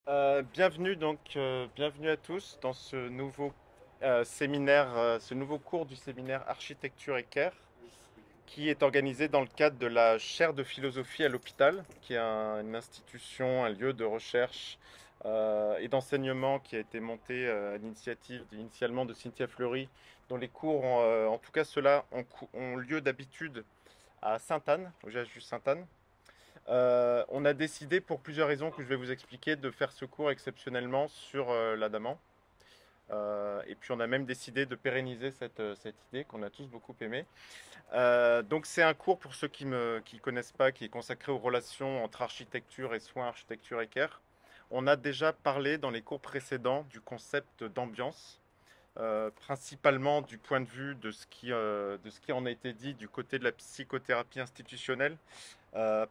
Bienvenue à tous dans ce nouveau ce nouveau cours du séminaire Architecture et Caire, qui est organisé dans le cadre de la chaire de philosophie à l'hôpital, qui est une institution, un lieu de recherche et d'enseignement qui a été monté à l'initiative initialement de Cynthia Fleury, dont les cours, en tout cas ceux-là, ont lieu d'habitude à Sainte-Anne, au GHU Sainte-Anne. On a décidé, pour plusieurs raisons que je vais vous expliquer, de faire ce cours exceptionnellement sur l'Adamant. Et puis on a même décidé de pérenniser cette idée qu'on a tous beaucoup aimée. Donc c'est un cours, pour ceux qui connaissent pas, qui est consacré aux relations entre architecture et soins, architecture et care. On a déjà parlé dans les cours précédents du concept d'ambiance, principalement du point de vue de ce qui en a été dit du côté de la psychothérapie institutionnelle,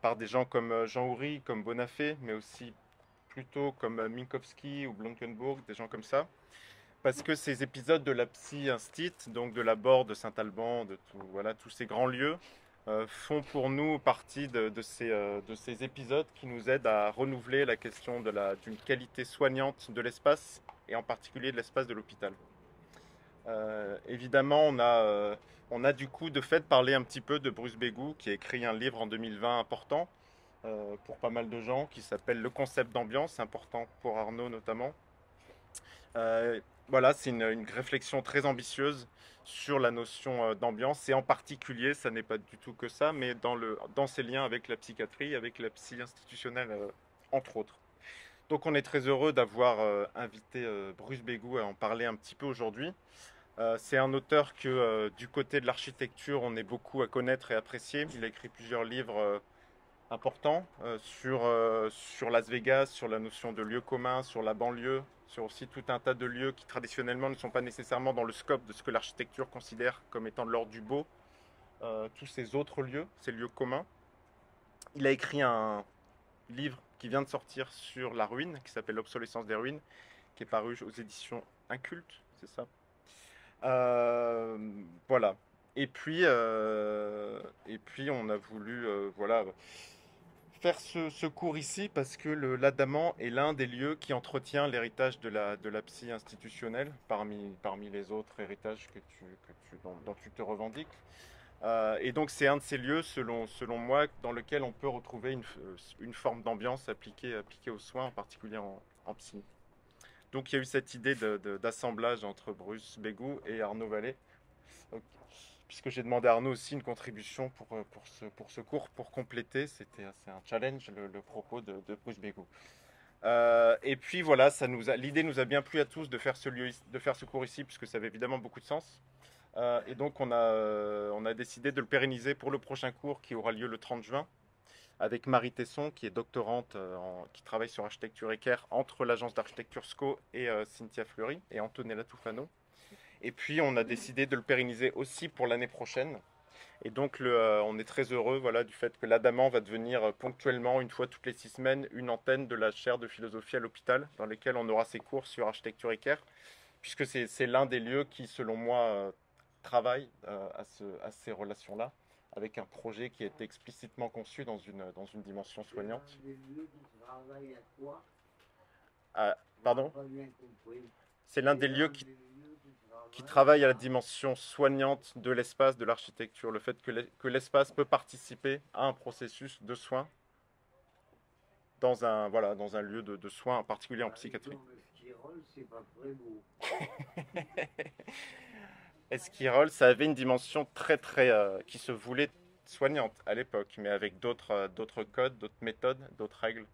par des gens comme Jean Houry, comme Bonafé, mais aussi plutôt comme Minkowski ou Blankenburg, des gens comme ça. Parce que ces épisodes de la Psy Instit, donc de la Borde, de Saint-Alban, de tout, voilà, tous ces grands lieux, font pour nous partie de ces épisodes qui nous aident à renouveler la question d'une qualité soignante de l'espace, et en particulier de l'espace de l'hôpital. Évidemment, on a du coup de fait parlé un petit peu de Bruce Bégou, qui a écrit un livre en 2020 important, pour pas mal de gens, qui s'appelle Le concept d'ambiance, important pour Arnaud notamment. Euh, voilà, c'est une réflexion très ambitieuse sur la notion d'ambiance, et en particulier, ça n'est pas du tout que ça, mais dans ses liens avec la psychiatrie, avec la psy institutionnelle, entre autres. Donc on est très heureux d'avoir invité Bruce Bégou à en parler un petit peu aujourd'hui. C'est un auteur que du côté de l'architecture, on est beaucoup à connaître et apprécier. Il a écrit plusieurs livres important sur Las Vegas, sur la notion de lieu commun, sur la banlieue, sur aussi tout un tas de lieux qui traditionnellement ne sont pas nécessairement dans le scope de ce que l'architecture considère comme étant de l'ordre du beau, tous ces autres lieux, ces lieux communs. Il a écrit un livre qui vient de sortir sur la ruine, qui s'appelle L'obsolescence des ruines, qui est paru aux éditions Inculte, c'est ça. Euh, voilà. Et puis on a voulu voilà, faire ce cours ici parce que l'Adamant est l'un des lieux qui entretient l'héritage de la psy institutionnelle parmi les autres héritages dont tu te revendiques. Et donc c'est un de ces lieux, selon moi, dans lequel on peut retrouver une forme d'ambiance appliquée aux soins, en particulier en psy. Donc il y a eu cette idée d'assemblage entre Bruce Bégou et Arnaud Vallée. Ok. Puisque j'ai demandé à Arnaud aussi une contribution pour ce cours, pour compléter, c'est un challenge, le propos de Bruce Bégou. Et puis voilà, l'idée nous a bien plu à tous de faire ce cours ici, puisque ça avait évidemment beaucoup de sens. Et donc on a décidé de le pérenniser pour le prochain cours qui aura lieu le 30 juin, avec Marie Tesson, qui est doctorante, qui travaille sur architecture équerre entre l'agence d'architecture SCO et Cynthia Fleury, et Antonella Tufano. Et puis on a décidé de le pérenniser aussi pour l'année prochaine. Et donc on est très heureux, voilà, du fait que l'Adamant va devenir ponctuellement, une fois toutes les 6 semaines, une antenne de la chaire de philosophie à l'hôpital, dans lesquels on aura ses cours sur architecture équerre, puisque c'est l'un des lieux qui, selon moi, travaille à ces relations-là, avec un projet qui a été explicitement conçu dans une dimension soignante. Ah, pardon. C'est l'un des lieux qui travaille à la dimension soignante de l'espace, de l'architecture, le fait que l'espace peut participer à un processus de soins voilà, dans un lieu de soins, en particulier en psychiatrie. Esquirol, ça avait une dimension qui se voulait soignante à l'époque, mais avec d'autres codes, d'autres méthodes, d'autres règles.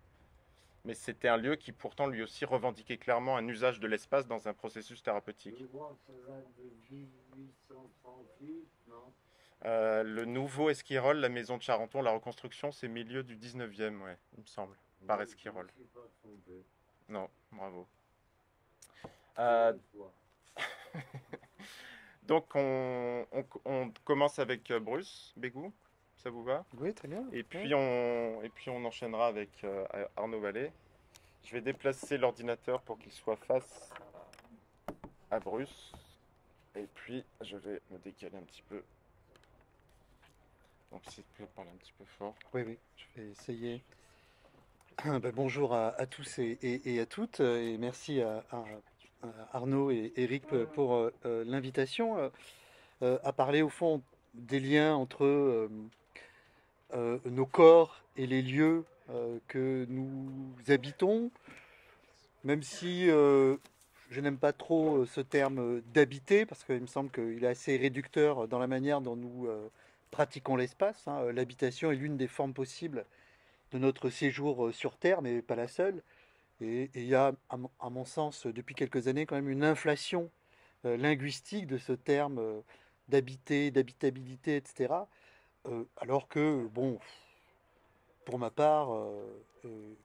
Mais c'était un lieu qui pourtant lui aussi revendiquait clairement un usage de l'espace dans un processus thérapeutique. Le nouveau Esquirol, la maison de Charenton, la reconstruction, c'est milieu du 19e, ouais, il me semble, par Esquirol. Non, bravo. Euh, donc on commence avec Bruce Bégou, ça vous va? Oui, très bien. Ouais. Et puis on enchaînera avec Arnaud Vallée. Je vais déplacer l'ordinateur pour qu'il soit face à Bruce. Et puis je vais me décaler un petit peu. Donc si tu peux parler un petit peu fort. Oui, oui, je vais essayer. Bonjour à tous et à toutes, et merci à Arnaud et Eric pour l'invitation à parler au fond des liens entre nos corps et les lieux que nous habitons, même si je n'aime pas trop ce terme d'habiter, parce qu'il me semble qu'il est assez réducteur dans la manière dont nous pratiquons l'espace, hein. L'habitation est l'une des formes possibles de notre séjour sur Terre, mais pas la seule. Et il y a, à mon sens, depuis quelques années, quand même une inflation linguistique de ce terme d'habiter, d'habitabilité, etc. Alors que, bon, pour ma part,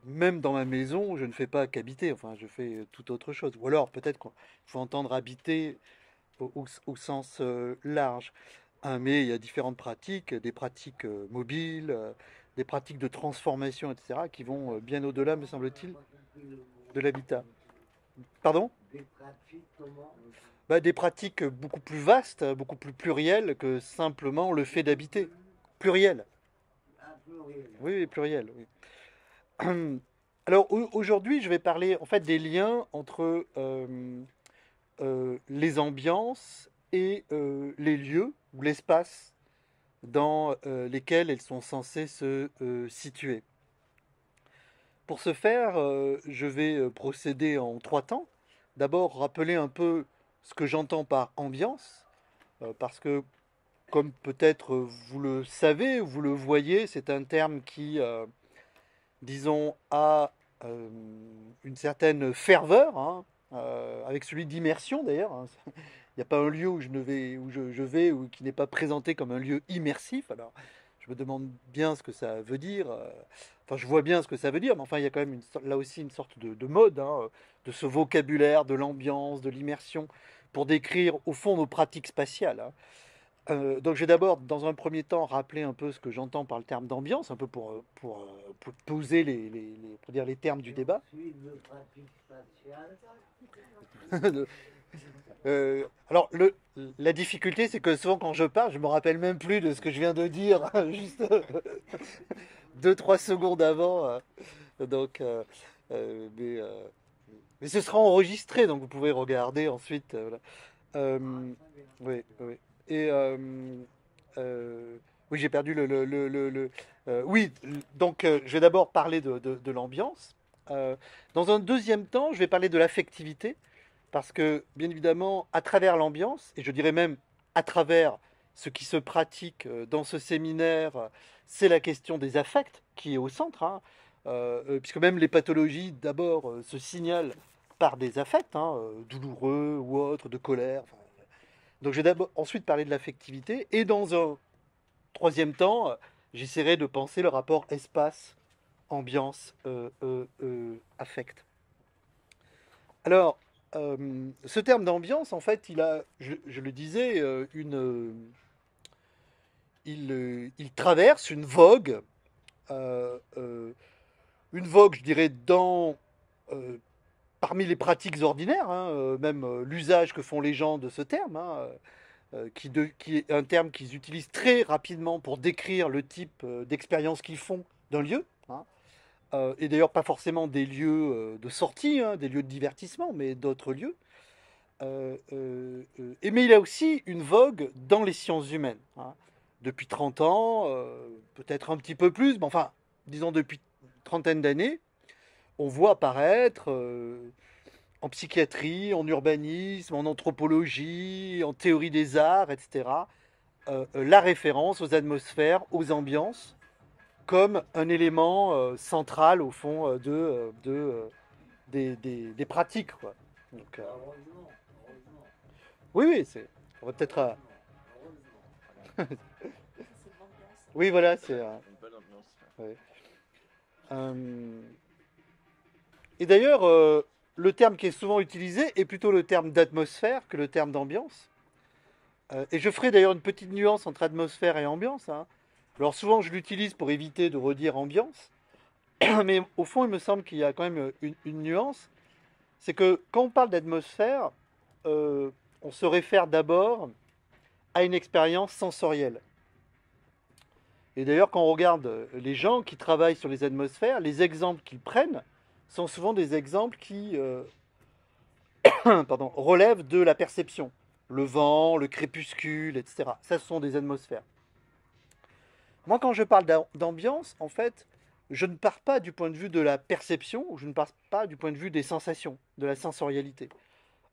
même dans ma maison, je ne fais pas qu'habiter, enfin, je fais tout autre chose. Ou alors, peut-être qu'il faut entendre habiter au sens large. Hein, mais il y a différentes pratiques, des pratiques mobiles, des pratiques de transformation, etc., qui vont bien au-delà, me semble-t-il, de l'habitat. Pardon? Bah, des pratiques beaucoup plus vastes, beaucoup plus plurielles que simplement le fait d'habiter. Pluriel. Oui, oui, pluriel. Oui. Alors aujourd'hui, je vais parler en fait des liens entre les ambiances et les lieux ou l'espace dans lesquels elles sont censées se situer. Pour ce faire, je vais procéder en trois temps. D'abord, rappeler un peu ce que j'entends par ambiance, parce que, comme peut-être vous le savez ou vous le voyez, c'est un terme qui, disons, a euh, une certaine ferveur, hein, avec celui d'immersion d'ailleurs, hein. Il n'y a pas un lieu où je vais ou qui n'est pas présenté comme un lieu immersif. Alors, je me demande bien ce que ça veut dire. Enfin, je vois bien ce que ça veut dire, mais enfin, il y a quand même là aussi une sorte de mode, hein, de ce vocabulaire, de l'ambiance, de l'immersion, pour décrire au fond nos pratiques spatiales, hein. Donc, je vais d'abord, dans un premier temps, rappeler un peu ce que j'entends par le terme d'ambiance, un peu pour poser pour dire les termes du débat. Alors, la difficulté, c'est que souvent quand je parle, je me rappelle même plus de ce que je viens de dire, juste deux, trois secondes avant. Donc, mais, mais ce sera enregistré, donc vous pouvez regarder ensuite. Voilà. Oui, oui. Et oui, j'ai perdu oui, donc je vais d'abord parler de l'ambiance. Dans un deuxième temps, je vais parler de l'affectivité. Parce que, bien évidemment, à travers l'ambiance, et je dirais même à travers ce qui se pratique dans ce séminaire, c'est la question des affects qui est au centre, hein. Puisque même les pathologies, d'abord, se signalent par des affects, hein, douloureux ou autres, de colère. Enfin, donc, je vais d'abord ensuite parler de l'affectivité, et dans un troisième temps, j'essaierai de penser le rapport espace, ambiance, affect. Alors, ce terme d'ambiance, en fait, il a, je le disais, il traverse une vogue, je dirais, euh, parmi les pratiques ordinaires, hein, même l'usage que font les gens de ce terme, hein, qui est un terme qu'ils utilisent très rapidement pour décrire le type d'expérience qu'ils font d'un lieu, hein. Et d'ailleurs, pas forcément des lieux de sortie, hein, des lieux de divertissement, mais d'autres lieux. Mais il a aussi une vogue dans les sciences humaines, hein. Depuis 30 ans, peut-être un petit peu plus, mais enfin, disons depuis une trentaine d'années, on voit apparaître en psychiatrie, en urbanisme, en anthropologie, en théorie des arts, etc., la référence aux atmosphères, aux ambiances, comme un élément central au fond des pratiques, quoi. Donc, oui, oui, on va peut-être. Oui, voilà, c'est. Une belle ambiance. Ouais. Euh, Et d'ailleurs, le terme qui est souvent utilisé est plutôt le terme d'atmosphère que le terme d'ambiance. Et je ferai d'ailleurs une petite nuance entre atmosphère et ambiance, hein. Alors souvent, je l'utilise pour éviter de redire ambiance, mais au fond, il me semble qu'il y a quand même une nuance. C'est que quand on parle d'atmosphère, euh, on se réfère d'abord à une expérience sensorielle. Et d'ailleurs, quand on regarde les gens qui travaillent sur les atmosphères, les exemples qu'ils prennent sont souvent des exemples qui pardon, relèvent de la perception. Le vent, le crépuscule, etc. Ça, ce sont des atmosphères. Moi, quand je parle d'ambiance, en fait, je ne pars pas du point de vue de la perception, ou je ne pars pas du point de vue des sensations, de la sensorialité.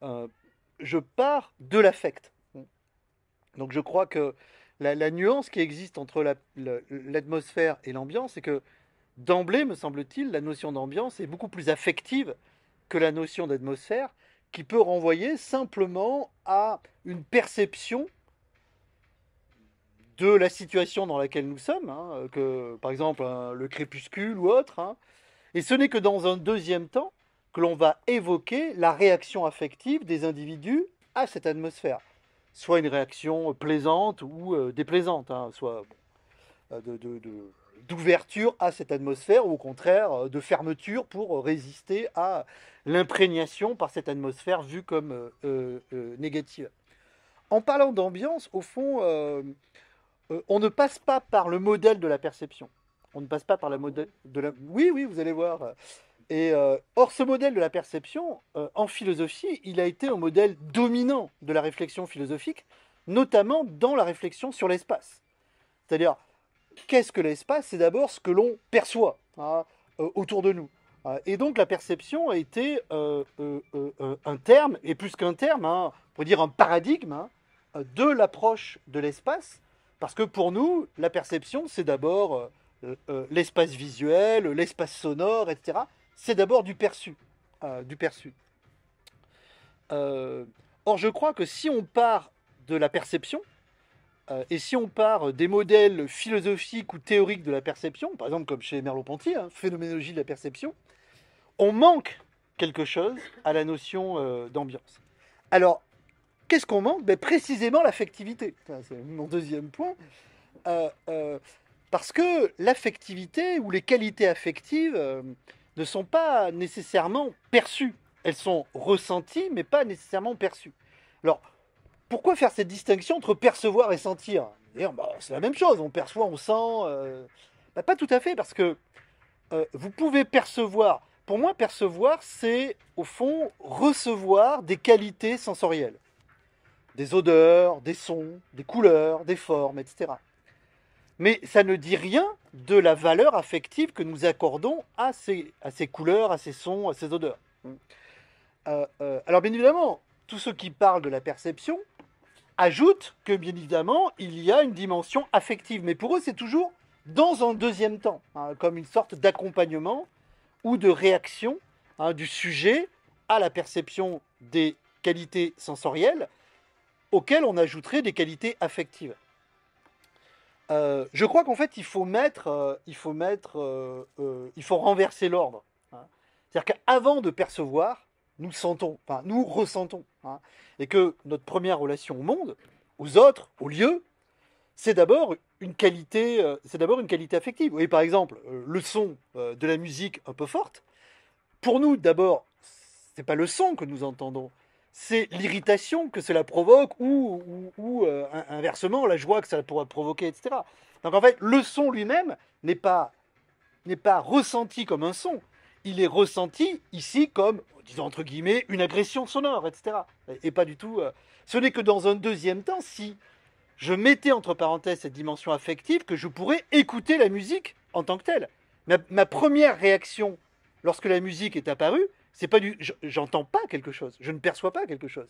Euh, je pars de l'affect. Donc je crois que la nuance qui existe entre l'atmosphère et l'ambiance, c'est que d'emblée, me semble-t-il, la notion d'ambiance est beaucoup plus affective que la notion d'atmosphère, qui peut renvoyer simplement à une perception de la situation dans laquelle nous sommes, hein, que par exemple le crépuscule ou autre, hein. Et ce n'est que dans un deuxième temps que l'on va évoquer la réaction affective des individus à cette atmosphère. Soit une réaction plaisante ou déplaisante, hein, soit d'ouverture à cette atmosphère ou au contraire de fermeture pour résister à l'imprégnation par cette atmosphère vue comme négative. En parlant d'ambiance, au fond, on ne passe pas par le modèle de la perception. On ne passe pas par la modèle de la... Oui, oui, vous allez voir. Et or, ce modèle de la perception, en philosophie, il a été un modèle dominant de la réflexion philosophique, notamment dans la réflexion sur l'espace. C'est-à-dire, qu'est-ce que l'espace? C'est d'abord ce que l'on perçoit, hein, autour de nous. Et donc la perception a été un terme, et plus qu'un terme, hein, on pourrait dire un paradigme, hein, de l'approche de l'espace, parce que pour nous, la perception, c'est d'abord l'espace visuel, l'espace sonore, etc. C'est d'abord du perçu. Du perçu. Or, je crois que si on part de la perception, et si on part des modèles philosophiques ou théoriques de la perception, par exemple comme chez Merleau-Ponty, hein, phénoménologie de la perception, on manque quelque chose à la notion d'ambiance. Alors, qu'est-ce qu'on manque? Ben, précisément l'affectivité. C'est mon deuxième point. Parce que l'affectivité ou les qualités affectives ne sont pas nécessairement perçues. Elles sont ressenties, mais pas nécessairement perçues. Alors, pourquoi faire cette distinction entre percevoir et sentir? Bah, c'est la même chose, on perçoit, on sent. Bah, pas tout à fait, parce que vous pouvez percevoir. Pour moi, percevoir, c'est au fond recevoir des qualités sensorielles. Des odeurs, des sons, des couleurs, des formes, etc. Mais ça ne dit rien de la valeur affective que nous accordons à ces couleurs, à ces sons, à ces odeurs. Alors bien évidemment, tous ceux qui parlent de la perception ajoutent que bien évidemment, il y a une dimension affective. Mais pour eux, c'est toujours dans un deuxième temps, hein, comme une sorte d'accompagnement ou de réaction, hein, du sujet à la perception des qualités sensorielles auxquelles on ajouterait des qualités affectives. Je crois qu'en fait, il faut renverser l'ordre, hein. C'est-à-dire qu'avant de percevoir, nous sentons, enfin, nous ressentons, hein. Et que notre première relation au monde, aux autres, aux lieux, c'est d'abord une qualité, affective. Vous voyez, par exemple, le son de la musique un peu forte. Pour nous, d'abord, c'est pas le son que nous entendons, c'est l'irritation que cela provoque ou inversement la joie que ça pourrait provoquer, etc. Donc en fait, le son lui-même n'est pas ressenti comme un son. Il est ressenti ici comme, disons entre guillemets, une agression sonore, etc. Et pas du tout. Ce n'est que dans un deuxième temps, si je mettais entre parenthèses cette dimension affective, que je pourrais écouter la musique en tant que telle. Ma première réaction lorsque la musique est apparue, c'est pas j'entends pas quelque chose, je ne perçois pas quelque chose.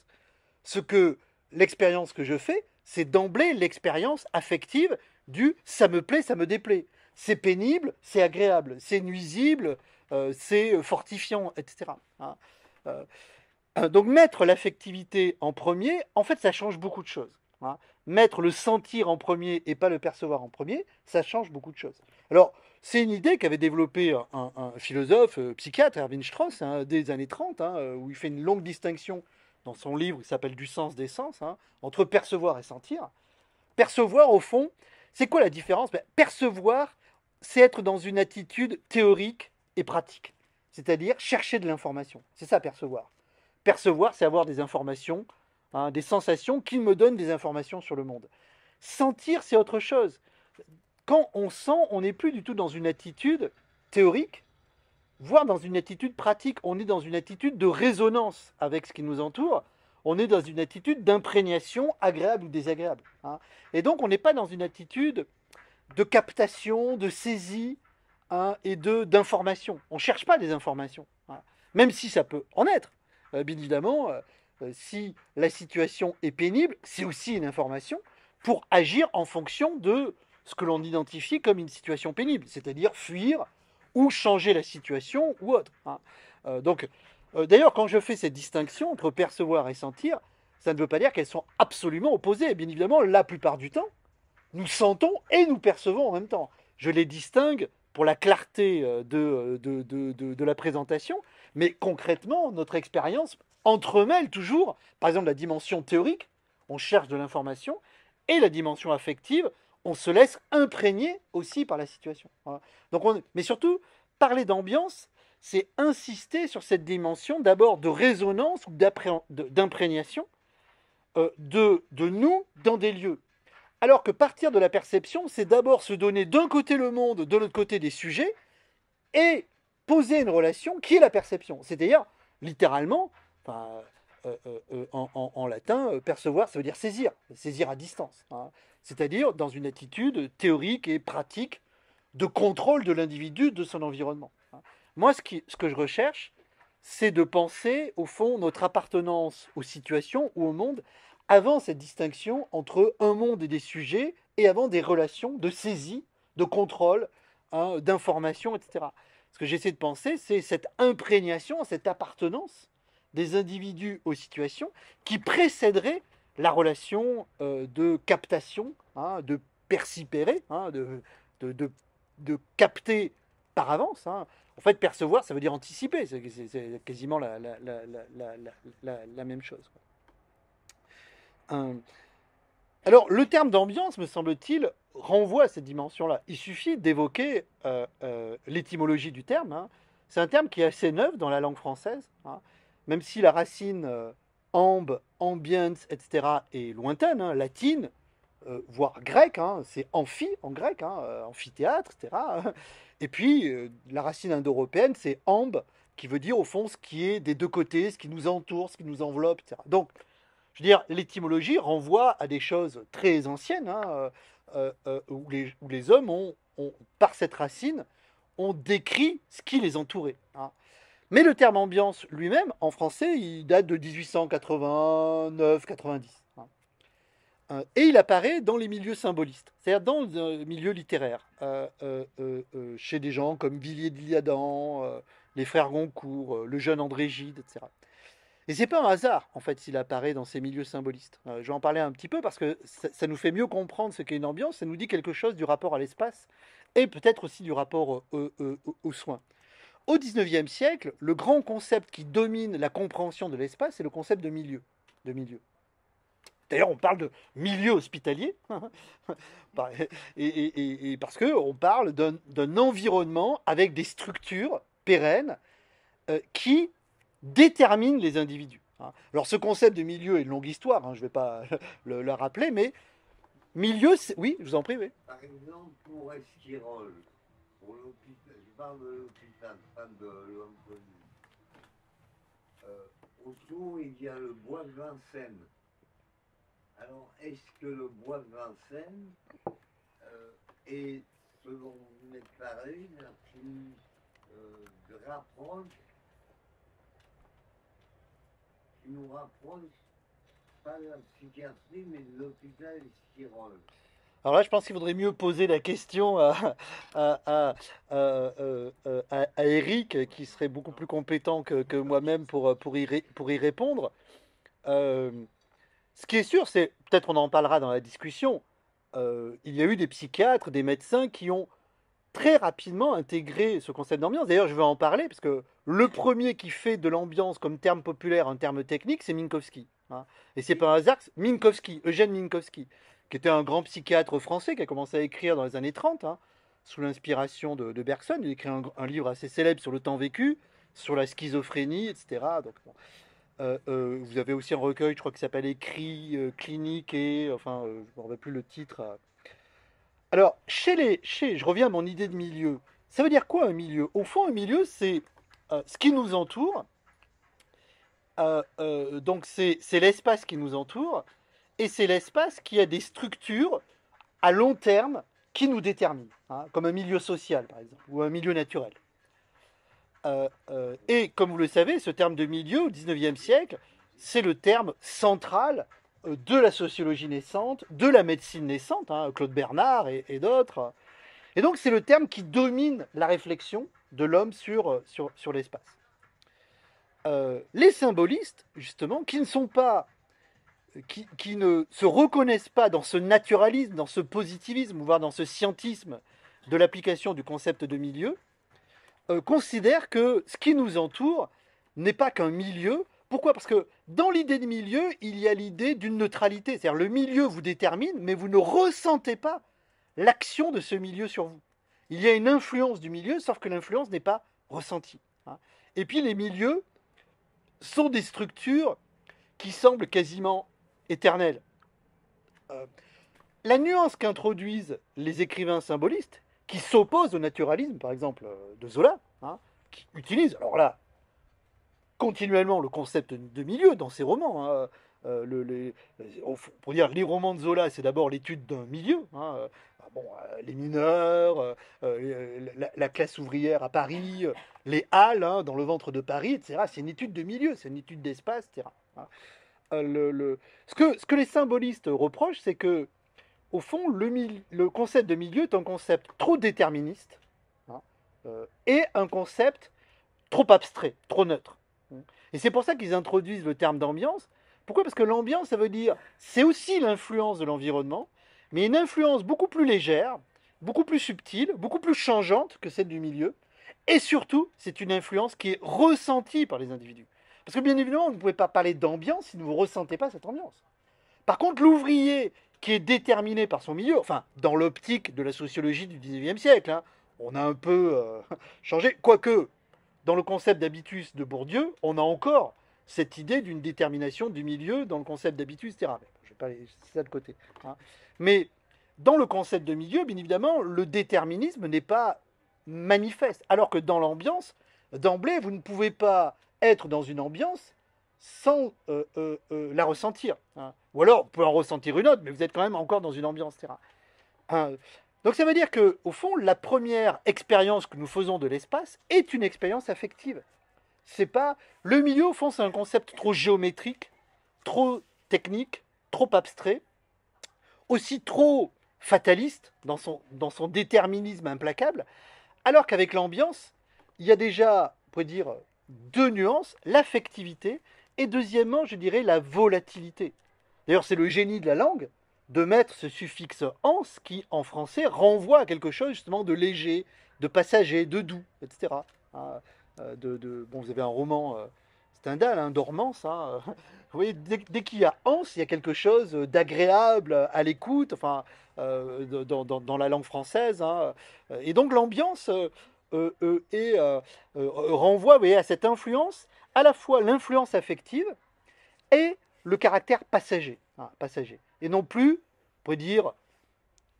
L'expérience que je fais, c'est d'emblée l'expérience affective du ça me plaît, ça me déplaît. C'est pénible, c'est agréable, c'est nuisible, c'est fortifiant, etc. Hein. Donc mettre l'affectivité en premier, en fait, ça change beaucoup de choses, hein. Mettre le sentir en premier et pas le percevoir en premier, ça change beaucoup de choses. Alors, c'est une idée qu'avait développée un philosophe, psychiatre, Erwin Strauss, hein, des années 30, hein, où il fait une longue distinction dans son livre qui s'appelle Du sens des sens, hein, entre percevoir et sentir. Percevoir, au fond, c'est quoi la différence? Percevoir, c'est être dans une attitude théorique et pratique, c'est-à-dire chercher de l'information. C'est ça, percevoir. Percevoir, c'est avoir des informations, hein, des sensations qui me donnent des informations sur le monde. Sentir, c'est autre chose. quand on sent, on n'est plus du tout dans une attitude théorique, voire dans une attitude pratique. On est dans une attitude de résonance avec ce qui nous entoure. On est dans une attitude d'imprégnation agréable ou désagréable, hein. Et donc, on n'est pas dans une attitude de captation, de saisie, hein, et d'information. On ne cherche pas des informations, hein. Même si ça peut en être. Bien évidemment, si la situation est pénible, c'est aussi une information pour agir en fonction de ce que l'on identifie comme une situation pénible, c'est-à-dire fuir ou changer la situation ou autre, hein. D'ailleurs, quand je fais cette distinction entre percevoir et sentir, ça ne veut pas dire qu'elles sont absolument opposées. Bien évidemment, la plupart du temps, nous sentons et nous percevons en même temps. Je les distingue pour la clarté de la présentation, mais concrètement, notre expérience entremêle toujours, par exemple, la dimension théorique, on cherche de l'information, et la dimension affective, on se laisse imprégner aussi par la situation. Voilà. Mais surtout, parler d'ambiance, c'est insister sur cette dimension d'abord de résonance ou d'imprégnation de nous dans des lieux. Alors que partir de la perception, c'est d'abord se donner d'un côté le monde, de l'autre côté des sujets, et poser une relation qui est la perception. C'est-à-dire, littéralement, enfin, en latin, percevoir, ça veut dire saisir, saisir à distance, hein. C'est-à-dire dans une attitude théorique et pratique de contrôle de l'individu, de son environnement, hein. Moi, ce que je recherche, c'est de penser, au fond, notre appartenance aux situations ou au monde avant cette distinction entre un monde et des sujets et avant des relations de saisie, de contrôle, hein, d'information, etc. Ce que j'essaie de penser, c'est cette imprégnation, cette appartenance des individus aux situations qui précéderait la relation de captation, hein, de percipérer, hein, de, de, de capter par avance, hein. En fait, percevoir, ça veut dire anticiper. C'est quasiment la même chose, quoi. Alors, le terme d'ambiance, me semble-t-il, renvoie à cette dimension-là. Il suffit d'évoquer l'étymologie du terme, hein. C'est un terme qui est assez neuf dans la langue française, hein. Même si la racine ambe, ambience, etc. est lointaine, hein, latine, voire grecque, hein, c'est amphi en grec, hein, amphithéâtre, etc. Et puis, la racine indo-européenne, c'est amb, qui veut dire au fond ce qui est des deux côtés, ce qui nous entoure, ce qui nous enveloppe, etc. Donc, je veux dire, l'étymologie renvoie à des choses très anciennes, hein, où les hommes par cette racine, ont décrit ce qui les entourait, hein. Mais le terme ambiance lui-même, en français, il date de 1889-90, hein. Et il apparaît dans les milieux symbolistes, c'est-à-dire dans le milieu littéraire, chez des gens comme Villiers de l'Isle-Adam, les frères Goncourt, le jeune André Gide, etc. Et c'est pas un hasard, en fait, s'il apparaît dans ces milieux symbolistes. Je vais en parler un petit peu parce que ça nous fait mieux comprendre ce qu'est une ambiance, ça nous dit quelque chose du rapport à l'espace et peut-être aussi du rapport aux soins. Au XIXe siècle, le grand concept qui domine la compréhension de l'espace, c'est le concept de milieu. De milieu. D'ailleurs, on parle de milieu hospitalier, et parce qu'on parle d'un environnement avec des structures pérennes qui déterminent les individus, hein. Alors, ce concept de milieu est une longue histoire, hein, je ne vais pas le rappeler, mais milieu, oui, je vous en prie, oui. Par exemple, pour Esquirol, pour l'hôpital, je parle de l'hôpital, pas de l'homme connu. Autour, il y a le bois de Vincennes. Alors, est-ce que le bois de Vincennes est, selon vous m'êtes parlé, de rapproche, qui nous rapproche, pas de la psychiatrie, mais de l'hôpital Esquirol? Alors là, je pense qu'il vaudrait mieux poser la question à Eric, qui serait beaucoup plus compétent que moi-même pour y répondre. Ce qui est sûr, c'est, peut-être on en parlera dans la discussion, il y a eu des psychiatres, des médecins qui ont très rapidement intégré ce concept d'ambiance. D'ailleurs, je vais en parler, parce que le premier qui fait de l'ambiance comme terme populaire, un terme technique, c'est Minkowski, hein. Et c'est pas un hasard, Minkowski, Eugène Minkowski, qui était un grand psychiatre français, qui a commencé à écrire dans les années 30, hein, sous l'inspiration de Bergson. Il a écrit un livre assez célèbre sur le temps vécu, sur la schizophrénie, etc. Donc, bon. Vous avez aussi un recueil, je crois, qui s'appelle Écrits cliniques et, enfin, je ne me rappelle plus le titre. Alors, je reviens à mon idée de milieu. Ça veut dire quoi un milieu? Au fond, un milieu, c'est ce qui nous entoure. Donc, c'est l'espace qui nous entoure. Et c'est l'espace qui a des structures à long terme qui nous déterminent, hein, comme un milieu social, par exemple, ou un milieu naturel. Et comme vous le savez, ce terme de milieu, au XIXe siècle, c'est le terme central de la sociologie naissante, de la médecine naissante, hein, Claude Bernard et d'autres. Et donc, c'est le terme qui domine la réflexion de l'homme sur l'espace. Les symbolistes, justement, qui ne se reconnaissent pas dans ce naturalisme, dans ce positivisme, voire dans ce scientisme de l'application du concept de milieu, considèrent que ce qui nous entoure n'est pas qu'un milieu. Pourquoi? Parce que dans l'idée de milieu, il y a l'idée d'une neutralité. C'est-à-dire le milieu vous détermine, mais vous ne ressentez pas l'action de ce milieu sur vous. Il y a une influence du milieu, sauf que l'influence n'est pas ressentie, hein. Et puis les milieux sont des structures qui semblent quasiment éternelles. La nuance qu'introduisent les écrivains symbolistes, qui s'opposent au naturalisme, par exemple de Zola, hein, qui utilisent, alors là, continuellement le concept de milieu dans ses romans, hein. Pour dire les romans de Zola, c'est d'abord l'étude d'un milieu, hein. Bon, les mineurs, la classe ouvrière à Paris, les halles, hein, dans le ventre de Paris, etc. C'est une étude de milieu, c'est une étude d'espace, etc. Hein. Ce que les symbolistes reprochent, c'est que, au fond, le concept de milieu est un concept trop déterministe, hein, et un concept trop abstrait, trop neutre. Et c'est pour ça qu'ils introduisent le terme d'ambiance. Pourquoi? Parce que l'ambiance, ça veut dire, c'est aussi l'influence de l'environnement, mais une influence beaucoup plus légère, beaucoup plus subtile, beaucoup plus changeante que celle du milieu. Et surtout, c'est une influence qui est ressentie par les individus. Parce que bien évidemment, vous ne pouvez pas parler d'ambiance si vous ne ressentez pas cette ambiance. Par contre, l'ouvrier qui est déterminé par son milieu, enfin, dans l'optique de la sociologie du XIXe siècle, hein, on a un peu changé, quoique, dans le concept d'habitus de Bourdieu, on a encore cette idée d'une détermination du milieu dans le concept d'habitus, etc. Je ne vais pas laisser ça de côté, hein. Mais dans le concept de milieu, bien évidemment, le déterminisme n'est pas manifeste. Alors que dans l'ambiance, d'emblée, vous ne pouvez pas être dans une ambiance sans la ressentir, hein. Ou alors, vous pouvez en ressentir une autre, mais vous êtes quand même encore dans une ambiance, etc. Hein. Donc ça veut dire que, au fond, la première expérience que nous faisons de l'espace est une expérience affective. C'est pas le milieu, au fond, c'est un concept trop géométrique, trop technique, trop abstrait, aussi trop fataliste dans son déterminisme implacable, alors qu'avec l'ambiance, il y a déjà, on pourrait dire, deux nuances, l'affectivité et deuxièmement, je dirais, la volatilité. D'ailleurs, c'est le génie de la langue de mettre ce suffixe ans qui, en français, renvoie à quelque chose justement de léger, de passager, de doux, etc. Bon, vous avez un roman Stendhal, hein, Dormance. Hein, vous voyez, dès qu'il y a ans, il y a quelque chose d'agréable à l'écoute, enfin, dans la langue française, hein. Et donc l'ambiance renvoie, vous voyez, à cette influence, à la fois l'influence affective et le caractère passager, hein, passager. Et non plus, on pourrait dire,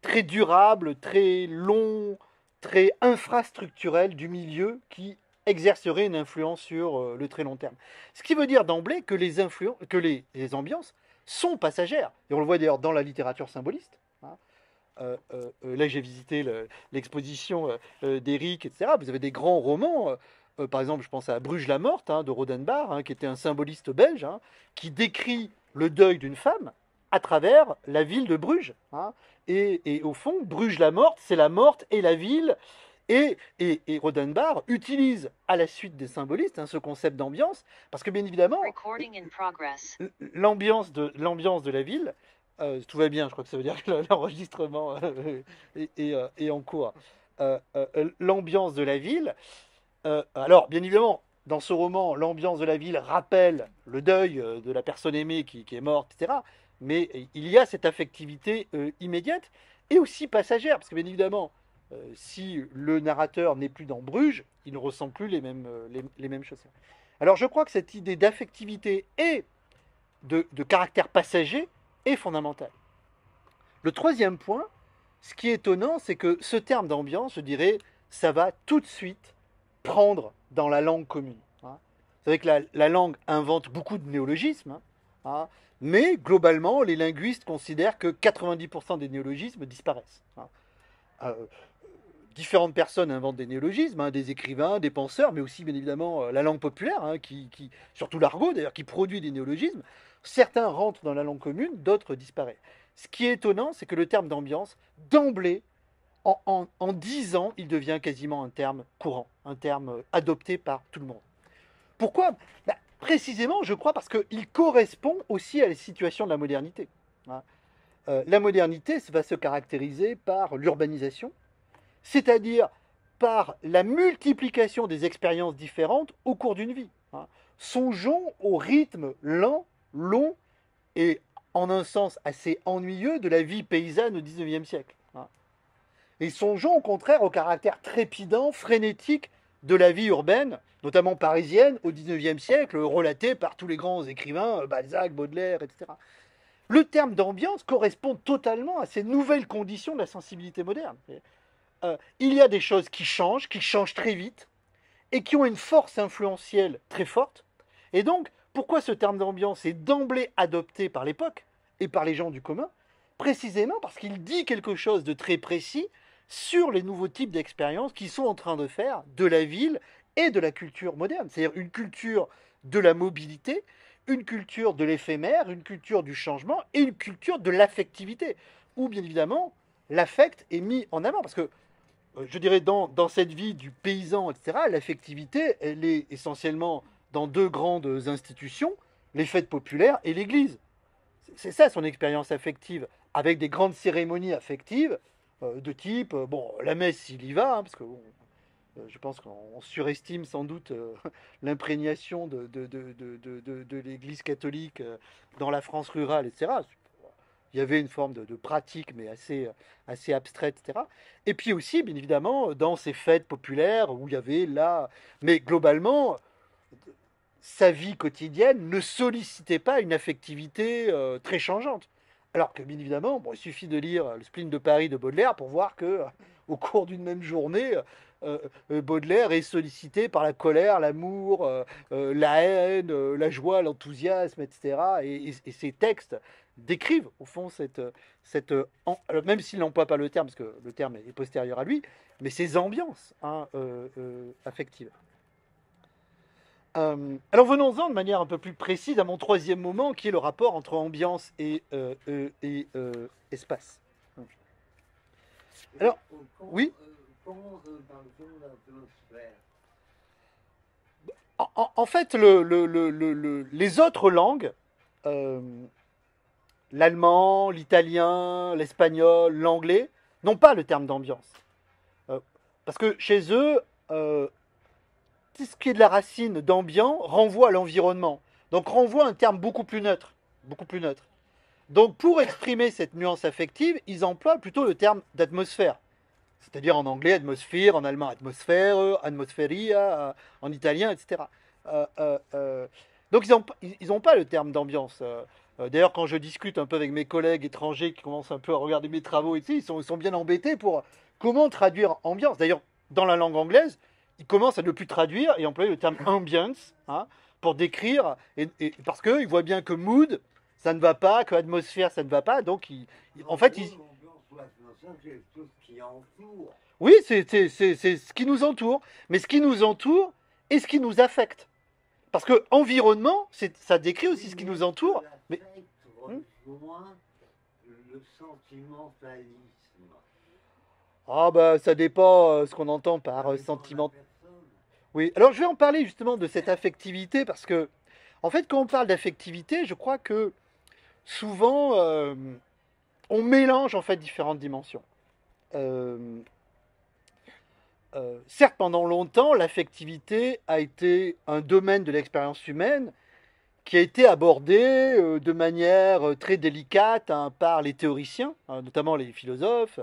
très durable, très long, très infrastructurel du milieu qui exercerait une influence sur le très long terme. Ce qui veut dire d'emblée que les ambiances sont passagères. Et on le voit d'ailleurs dans la littérature symboliste, hein. Là, j'ai visité l'exposition d'Éric, etc. Vous avez des grands romans. Par exemple, je pense à Bruges la morte, hein, de Rodenbach, hein, qui était un symboliste belge, hein, qui décrit le deuil d'une femme à travers la ville de Bruges, hein. Et au fond, Bruges la morte, c'est la morte et la ville. Et Rodenbach utilise à la suite des symbolistes, hein, ce concept d'ambiance, parce que bien évidemment, l'ambiance de la ville, tout va bien, je crois que ça veut dire que l'enregistrement est en cours. L'ambiance de la ville, alors bien évidemment, dans ce roman, l'ambiance de la ville rappelle le deuil de la personne aimée qui est morte, etc. Mais il y a cette affectivité immédiate et aussi passagère, parce que bien évidemment, si le narrateur n'est plus dans Bruges, il ne ressent plus les mêmes choses. Alors je crois que cette idée d'affectivité et de caractère passager est fondamentale. Le troisième point, ce qui est étonnant, c'est que ce terme d'ambiance, je dirais, ça va tout de suite prendre dans la langue commune. Hein. Vous savez que la langue invente beaucoup de néologismes, hein, mais globalement, les linguistes considèrent que 90% des néologismes disparaissent. Hein. Euh, Différentes personnes inventent des néologismes, hein, des écrivains, des penseurs, mais aussi bien évidemment la langue populaire, hein, surtout l'argot d'ailleurs, qui produit des néologismes. Certains rentrent dans la langue commune, d'autres disparaissent. Ce qui est étonnant, c'est que le terme d'ambiance, d'emblée, en 10 ans, il devient quasiment un terme courant, un terme adopté par tout le monde. Pourquoi? Bah, précisément, je crois, parce qu'il correspond aussi à la situation de la modernité. Hein. La modernité va se caractériser par l'urbanisation, c'est-à-dire par la multiplication des expériences différentes au cours d'une vie. Hein. Songeons au rythme lent, long et en un sens assez ennuyeux de la vie paysanne au XIXe siècle. Hein. Et songeons au contraire au caractère trépidant, frénétique de la vie urbaine, notamment parisienne au XIXe siècle, relatée par tous les grands écrivains, Balzac, Baudelaire, etc. Le terme d'ambiance correspond totalement à ces nouvelles conditions de la sensibilité moderne. Il y a des choses qui changent très vite, et qui ont une force influentielle très forte. Et donc, pourquoi ce terme d'ambiance est d'emblée adopté par l'époque et par les gens du commun? Précisément parce qu'il dit quelque chose de très précis sur les nouveaux types d'expériences qui sont en train de faire de la ville et de la culture moderne. C'est-à-dire une culture de la mobilité, une culture de l'éphémère, une culture du changement et une culture de l'affectivité, où bien évidemment l'affect est mis en avant. Parce que je dirais, dans cette vie du paysan, etc., l'affectivité, elle est essentiellement dans deux grandes institutions, les fêtes populaires et l'Église. C'est ça son expérience affective, avec des grandes cérémonies affectives de type, bon, la messe, il y va, hein, parce que bon, je pense qu'on surestime sans doute l'imprégnation de l'Église catholique dans la France rurale, etc. Il y avait une forme de pratique, mais assez abstraite, etc. Et puis aussi, bien évidemment, dans ces fêtes populaires où il y avait là... Mais globalement, sa vie quotidienne ne sollicitait pas une affectivité très changeante. Alors que, bien évidemment, bon, il suffit de lire le Spleen de Paris de Baudelaire pour voir que, au cours d'une même journée, Baudelaire est sollicité par la colère, l'amour, la haine, la joie, l'enthousiasme, etc. Et ces textes décrivent, au fond, alors, même s'il n'emploie pas le terme, parce que le terme est postérieur à lui, mais ces ambiances hein, affectives. Alors venons-en de manière un peu plus précise à mon troisième moment, qui est le rapport entre ambiance et espace. Alors, oui. Comment parle-t-on d'atmosphère? En fait, les autres langues, euh, l'allemand, l'italien, l'espagnol, l'anglais, n'ont pas le terme d'ambiance. Parce que chez eux, tout ce qui est de la racine d'ambiant renvoie à l'environnement. Donc renvoie à un terme beaucoup plus neutre. Beaucoup plus neutre. Donc pour exprimer cette nuance affective, ils emploient plutôt le terme d'atmosphère. C'est-à-dire en anglais atmosphère, en allemand atmosphère, atmosferia, en italien, etc. Donc ils n'ont pas le terme d'ambiance. D'ailleurs, quand je discute un peu avec mes collègues étrangers qui commencent un peu à regarder mes travaux ici, ils sont bien embêtés pour comment traduire ambiance. D'ailleurs, dans la langue anglaise, ils commencent à ne plus traduire et employer le terme ambience hein, pour décrire, parce qu'ils voient bien que mood, ça ne va pas, que atmosphère, ça ne va pas. Donc, en fait, L'atmosphère, c'est tout ce qui entoure. oui, c'est ce qui nous entoure, mais ce qui nous entoure et ce qui nous affecte. Parce que environnement, ça décrit aussi ce qui nous entoure. Mais Rejoint le sentimentalisme. ah bah ça dépend ce qu'on entend par sentiment. Oui, alors je vais en parler justement de cette affectivité parce que en fait quand on parle d'affectivité, je crois que souvent on mélange en fait différentes dimensions. Euh, certes, pendant longtemps, l'affectivité a été un domaine de l'expérience humaine qui a été abordé de manière très délicate hein, par les théoriciens, hein, notamment les philosophes,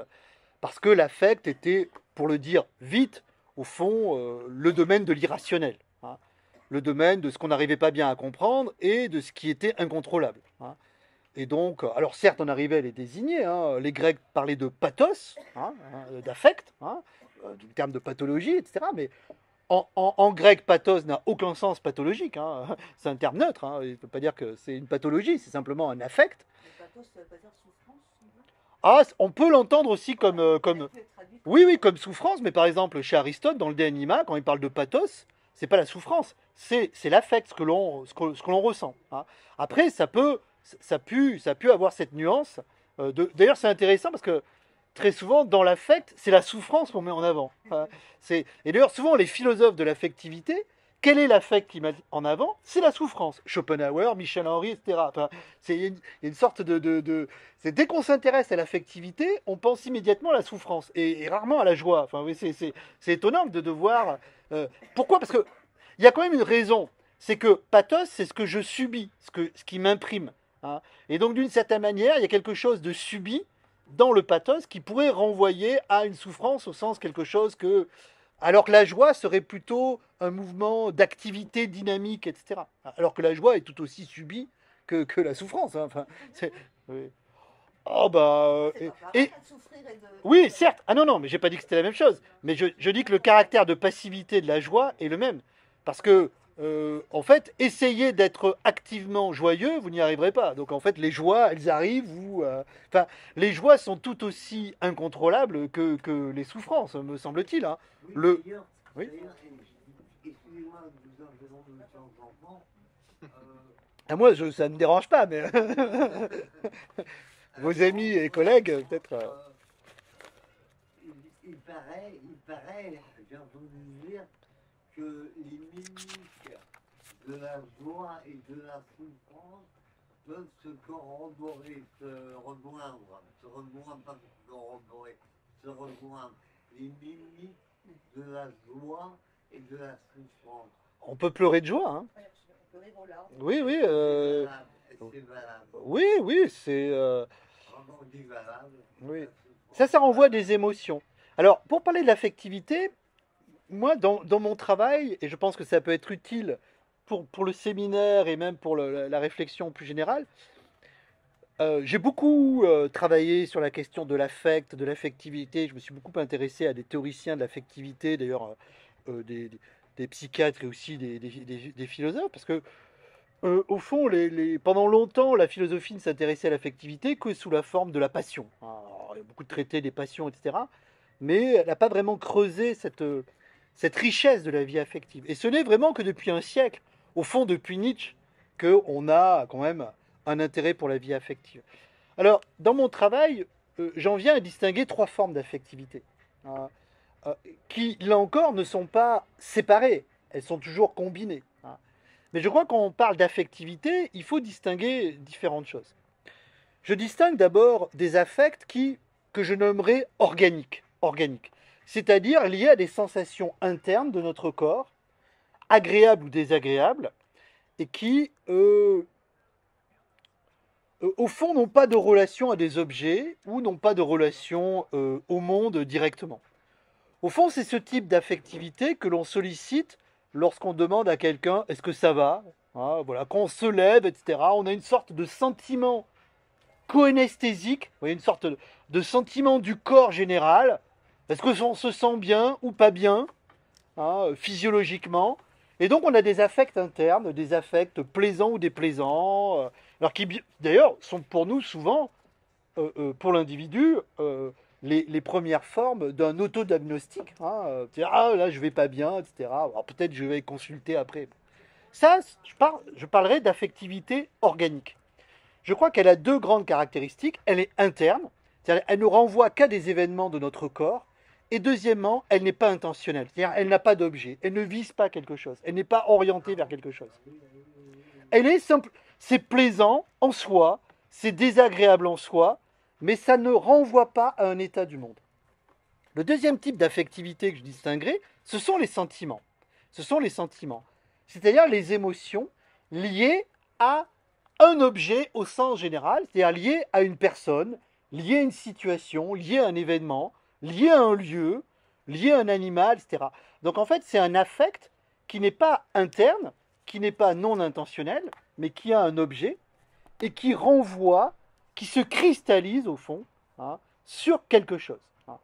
parce que l'affect était, pour le dire vite, au fond, le domaine de l'irrationnel, hein, le domaine de ce qu'on n'arrivait pas bien à comprendre et de ce qui était incontrôlable. Hein. Et donc, alors certes, on arrivait à les désigner, hein. Les Grecs parlaient de pathos, d'affect, du terme de pathologie, etc. Mais en grec, pathos n'a aucun sens pathologique, hein. C'est un terme neutre, hein. Il ne peut pas dire que c'est une pathologie, c'est simplement un affect. Le pathos, ça veut pas dire souffrance, non? Ah, on peut l'entendre aussi comme, Ça comme, peut être traduit oui, oui, comme souffrance, mais par exemple, chez Aristote, dans le De Anima, quand il parle de pathos, c'est pas la souffrance, c'est l'affect, ce que l'on ressent, hein. Après, ça a pu avoir cette nuance. D'ailleurs, c'est intéressant parce que très souvent, dans l'affect, c'est la souffrance qu'on met en avant. Et d'ailleurs, souvent, les philosophes de l'affectivité, quel est l'affect qu'ils mettent en avant? C'est la souffrance. Schopenhauer, Michel Henry, etc. Enfin, il y a une sorte c'est dès qu'on s'intéresse à l'affectivité, on pense immédiatement à la souffrance et rarement à la joie. Enfin, oui, c'est étonnant de voir. Pourquoi? Parce que il y a quand même une raison. C'est que pathos, c'est ce que je subis, ce qui m'imprime, hein. Et donc, d'une certaine manière, il y a quelque chose de subi dans le pathos qui pourrait renvoyer à une souffrance au sens quelque chose que... Alors que la joie serait plutôt un mouvement d'activité dynamique, etc. Alors que la joie est tout aussi subie que la souffrance, hein. Enfin, oui. Oh bah... C'est pas pareil de souffrir et de... Oui, certes. Ah non, non, mais j'ai pas dit que c'était la même chose. Mais je dis que le caractère de passivité de la joie est le même. Parce que, en fait, essayez d'être activement joyeux, vous n'y arriverez pas. Donc, en fait, les joies, elles arrivent, enfin, les joies sont tout aussi incontrôlables que les souffrances, me semble-t-il, hein. Oui, Le... d'ailleurs, Oui. excusez-moi de vous interrompre de temps en temps. Ah, moi, ça ne me dérange pas, mais vos amis et collègues, peut-être... il paraît, j'ai entendu dire que les mimiques de la joie et de la souffrance peuvent se corroborer, pas se corroborer, se rejoindre. Les mimiques de la joie et de la souffrance. On peut pleurer de joie, hein. Ouais, on peut rire aux larmes. Oui, oui, C'est valable. oui, oui, c'est... Vraiment dit valable. oui. La souffrance. Ça renvoie à des émotions. Alors, pour parler de l'affectivité, moi, dans mon travail, et je pense que ça peut être utile pour le séminaire et même pour la réflexion plus générale, j'ai beaucoup travaillé sur la question de l'affect, de l'affectivité. Je me suis beaucoup intéressé à des théoriciens de l'affectivité, d'ailleurs des psychiatres et aussi des philosophes, parce que au fond, pendant longtemps, la philosophie ne s'intéressait à l'affectivité que sous la forme de la passion. Alors, il y a beaucoup de traités des passions, etc. Mais elle n'a pas vraiment creusé cette richesse de la vie affective. Et ce n'est vraiment que depuis un siècle, au fond depuis Nietzsche, qu'on a quand même un intérêt pour la vie affective. Alors, dans mon travail, j'en viens à distinguer trois formes d'affectivité, hein, qui, là encore, ne sont pas séparées, elles sont toujours combinées, hein. Mais je crois que quand on parle d'affectivité, il faut distinguer différentes choses. Je distingue d'abord des affects que je nommerais organiques, c'est-à-dire liés à des sensations internes de notre corps, agréables ou désagréables, et qui, au fond, n'ont pas de relation à des objets ou n'ont pas de relation au monde directement. Au fond, c'est ce type d'affectivité que l'on sollicite lorsqu'on demande à quelqu'un est-ce que ça va, hein, voilà, quand on se lève, etc. On a une sorte de sentiment coanesthésique, vous voyez, une sorte de sentiment du corps général. Est-ce que on se sent bien ou pas bien, hein, physiologiquement? Et donc on a des affects internes, des affects plaisants ou déplaisants, alors qui d'ailleurs sont pour nous souvent, pour l'individu, les premières formes d'un autodiagnostic, hein, ah là je vais pas bien, etc. Alors peut-être je vais consulter après. Ça, je parlerai d'affectivité organique. Je crois qu'elle a deux grandes caractéristiques. Elle est interne, c'est-à-dire elle ne renvoie qu'à des événements de notre corps. Et deuxièmement, elle n'est pas intentionnelle, c'est-à-dire elle n'a pas d'objet, elle ne vise pas quelque chose, elle n'est pas orientée vers quelque chose. Elle est simple, c'est plaisant en soi, c'est désagréable en soi, mais ça ne renvoie pas à un état du monde. Le deuxième type d'affectivité que je distinguerai, ce sont les sentiments. Ce sont les sentiments, c'est-à-dire les émotions liées à un objet au sens général, c'est-à-dire liées à une personne, liées à une situation, liées à un événement, liées à un lieu, liées à un animal, etc. Donc en fait, c'est un affect qui n'est pas interne, qui n'est pas non intentionnel, mais qui a un objet et qui renvoie, qui se cristallise au fond, hein, sur quelque chose. Hein.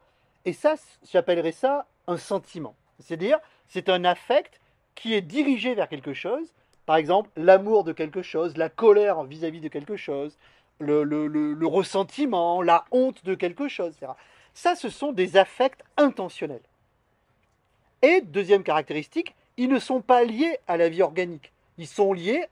Et ça, j'appellerais ça un sentiment. C'est-à-dire, c'est un affect qui est dirigé vers quelque chose. Par exemple, l'amour de quelque chose, la colère vis-à-vis de quelque chose, le ressentiment, la honte de quelque chose, etc. Ça, ce sont des affects intentionnels. Et deuxième caractéristique, ils ne sont pas liés à la vie organique. Ils sont liés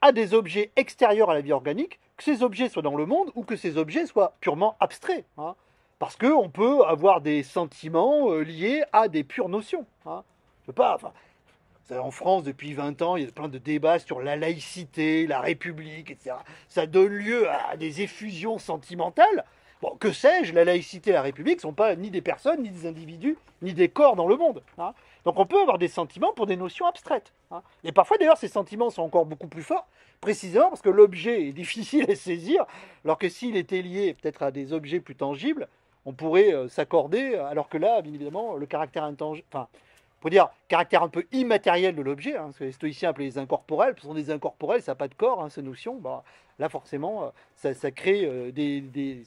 à des objets extérieurs à la vie organique, que ces objets soient dans le monde ou que ces objets soient purement abstraits. Hein. Parce qu'on peut avoir des sentiments liés à des pures notions. Hein. Je sais pas, enfin, en France, depuis 20 ans, il y a plein de débats sur la laïcité, la République, etc. Ça donne lieu à des effusions sentimentales. Bon, que sais-je, la laïcité et la République ne sont pas ni des personnes, ni des individus, ni des corps dans le monde. Hein. Donc on peut avoir des sentiments pour des notions abstraites. Hein. Et parfois d'ailleurs ces sentiments sont encore beaucoup plus forts, précisément parce que l'objet est difficile à saisir, alors que s'il était lié peut-être à des objets plus tangibles, on pourrait s'accorder, alors que là, bien évidemment, le caractère intangible, enfin, on peut dire caractère un peu immatériel de l'objet, hein, ce que les stoïciens appelaient les incorporels, ce sont des incorporels, ça n'a pas de corps, hein, ces notions, bah, là forcément, ça crée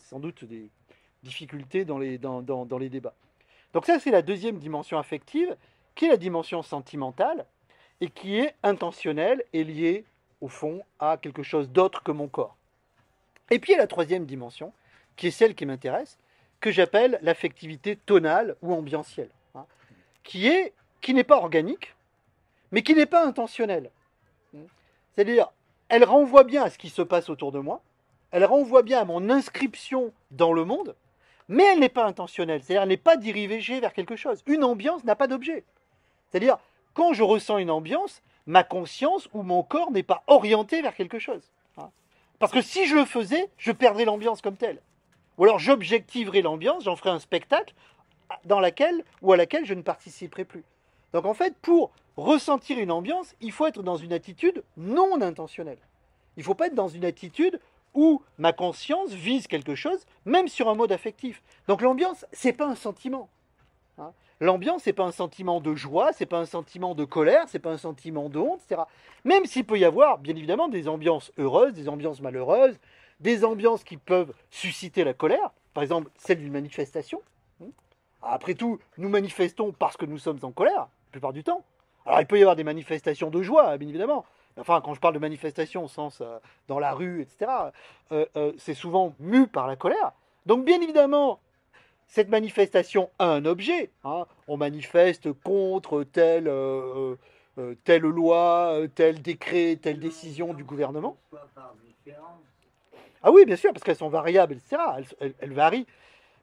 sans doute des difficultés dans les débats. Donc ça, c'est la deuxième dimension affective, qui est la dimension sentimentale, et qui est intentionnelle et liée, au fond, à quelque chose d'autre que mon corps. Et puis il y a la troisième dimension, qui est celle qui m'intéresse, que j'appelle l'affectivité tonale ou ambientielle, hein, qui n'est pas organique, mais qui n'est pas intentionnelle. C'est-à-dire, elle renvoie bien à ce qui se passe autour de moi, elle renvoie bien à mon inscription dans le monde, mais elle n'est pas intentionnelle, c'est-à-dire elle n'est pas dirigée vers quelque chose. Une ambiance n'a pas d'objet. C'est-à-dire, quand je ressens une ambiance, ma conscience ou mon corps n'est pas orienté vers quelque chose. Hein. Parce que si je le faisais, je perdrais l'ambiance comme telle. Ou alors j'objectiverais l'ambiance, j'en ferais un spectacle dans laquelle ou à laquelle je ne participerai plus. Donc en fait, pour ressentir une ambiance, il faut être dans une attitude non intentionnelle. Il ne faut pas être dans une attitude où ma conscience vise quelque chose, même sur un mode affectif. Donc l'ambiance, c'est pas un sentiment. Hein. L'ambiance, c'est pas un sentiment de joie, c'est pas un sentiment de colère, c'est pas un sentiment de honte, etc. Même s'il peut y avoir, bien évidemment, des ambiances heureuses, des ambiances malheureuses, des ambiances qui peuvent susciter la colère, par exemple celle d'une manifestation. Après tout, nous manifestons parce que nous sommes en colère, la plupart du temps. Alors il peut y avoir des manifestations de joie, bien évidemment. Enfin, quand je parle de manifestation au sens dans la rue, etc., c'est souvent mu par la colère. Donc bien évidemment, cette manifestation a un objet. Hein. On manifeste contre telle loi, tel décret, telle décision du gouvernement. Ah oui, bien sûr, parce qu'elles sont variables, etc. Elles varient.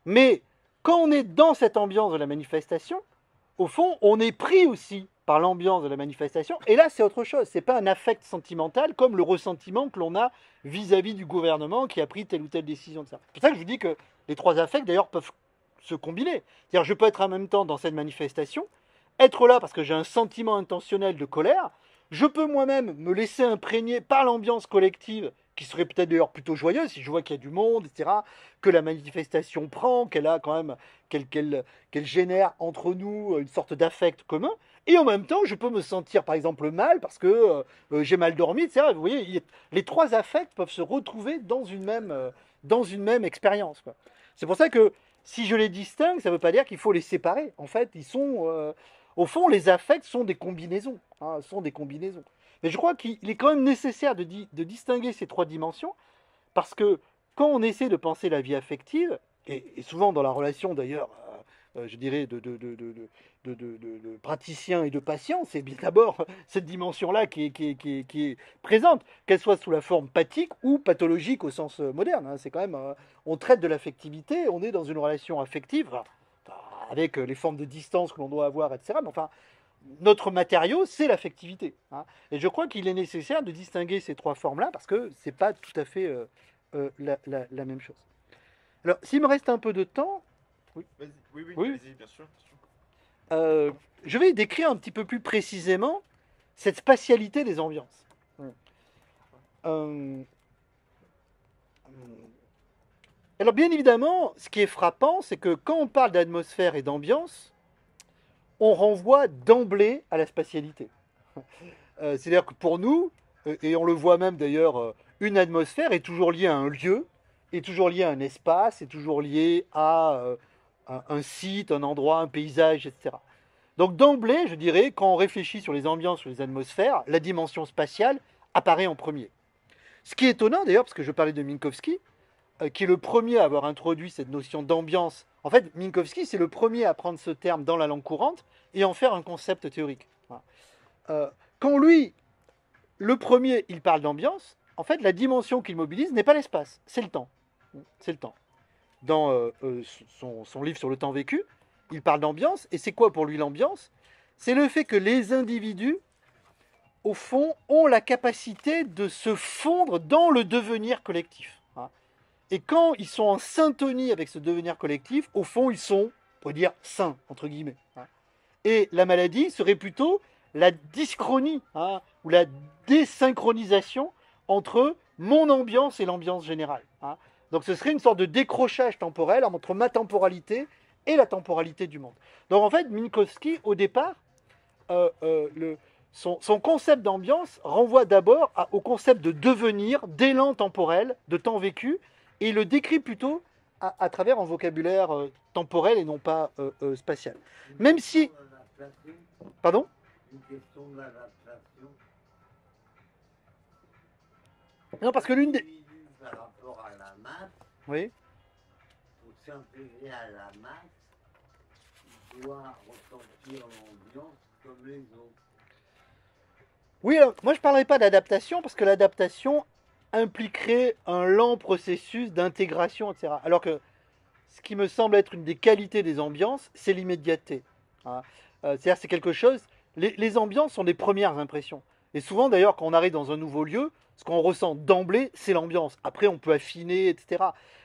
Mais quand on est dans cette ambiance de la manifestation, au fond, on est pris aussi par l'ambiance de la manifestation. Et là, c'est autre chose. C'est pas un affect sentimental comme le ressentiment que l'on a vis-à-vis du gouvernement qui a pris telle ou telle décision. C'est pour ça que je vous dis que les trois affects, d'ailleurs, peuvent se combiner. C'est-à-dire, je peux être en même temps dans cette manifestation, être là parce que j'ai un sentiment intentionnel de colère. Je peux moi-même me laisser imprégner par l'ambiance collective qui serait peut-être d'ailleurs plutôt joyeuse si je vois qu'il y a du monde, etc., que la manifestation prend, qu'elle a quand même, qu'elle génère entre nous une sorte d'affect commun, et en même temps, je peux me sentir par exemple mal parce que j'ai mal dormi, etc. Vous voyez, les trois affects peuvent se retrouver dans une même expérience, quoi. C'est pour ça que si je les distingue, ça ne veut pas dire qu'il faut les séparer. En fait, ils sont, au fond, les affects sont des combinaisons, hein, sont des combinaisons. Mais je crois qu'il est quand même nécessaire de distinguer ces trois dimensions, parce que quand on essaie de penser la vie affective, et souvent dans la relation d'ailleurs, je dirais, de praticien et de patient, c'est bien d'abord cette dimension-là qui est présente, qu'elle soit sous la forme pathique ou pathologique au sens moderne. Hein. C'est quand même, on traite de l'affectivité, on est dans une relation affective, avec les formes de distance que l'on doit avoir, etc. Mais enfin, notre matériau, c'est l'affectivité. Hein. Et je crois qu'il est nécessaire de distinguer ces trois formes-là parce que ce n'est pas tout à fait la même chose. Alors, s'il me reste un peu de temps, Oui, oui, Oui. vas-y, bien sûr. Bien sûr. je vais décrire un petit peu plus précisément cette spatialité des ambiances. Alors, bien évidemment, ce qui est frappant, c'est que quand on parle d'atmosphère et d'ambiance, on renvoie d'emblée à la spatialité. C'est-à-dire que pour nous, et on le voit même d'ailleurs une atmosphère est toujours liée à un lieu, est toujours liée à un espace, est toujours liée à un site, un endroit, un paysage, etc. Donc d'emblée, je dirais, quand on réfléchit sur les ambiances, sur les atmosphères, la dimension spatiale apparaît en premier. Ce qui est étonnant d'ailleurs, parce que je parlais de Minkowski, qui est le premier à avoir introduit cette notion d'ambiance. En fait, Minkowski, c'est le premier à prendre ce terme dans la langue courante et en faire un concept théorique. Voilà. Quand lui, le premier, il parle d'ambiance, en fait, la dimension qu'il mobilise n'est pas l'espace, c'est le temps. C'est le temps. Dans son livre sur le temps vécu, il parle d'ambiance, et c'est quoi pour lui l'ambiance? C'est le fait que les individus, au fond, ont la capacité de se fondre dans le devenir collectif. Hein. Et quand ils sont en syntonie avec ce devenir collectif, au fond, ils sont, on pourrait dire, sains, entre guillemets. Hein. Et la maladie serait plutôt la dyschronie, hein, ou la désynchronisation entre mon ambiance et l'ambiance générale. Hein. Donc ce serait une sorte de décrochage temporel entre ma temporalité et la temporalité du monde. Donc en fait, Minkowski, au départ, son concept d'ambiance renvoie d'abord au concept de devenir, d'élan temporel, de temps vécu, et il le décrit plutôt à travers un vocabulaire temporel et non pas spatial. Même si... Pardon ? Une question d'adaptation. Non, parce que l'une des... L'individu par rapport à la masse, Oui. pour s'intégrer à la masse, il doit ressentir l'ambiance comme les autres. Oui, alors, moi je ne parlerai pas d'adaptation, parce que l'adaptation impliquerait un lent processus d'intégration, etc. Alors que ce qui me semble être une des qualités des ambiances, c'est l'immédiateté. Hein. C'est-à-dire c'est quelque chose... Les ambiances sont des premières impressions. Et souvent d'ailleurs, quand on arrive dans un nouveau lieu, ce qu'on ressent d'emblée, c'est l'ambiance. Après, on peut affiner, etc.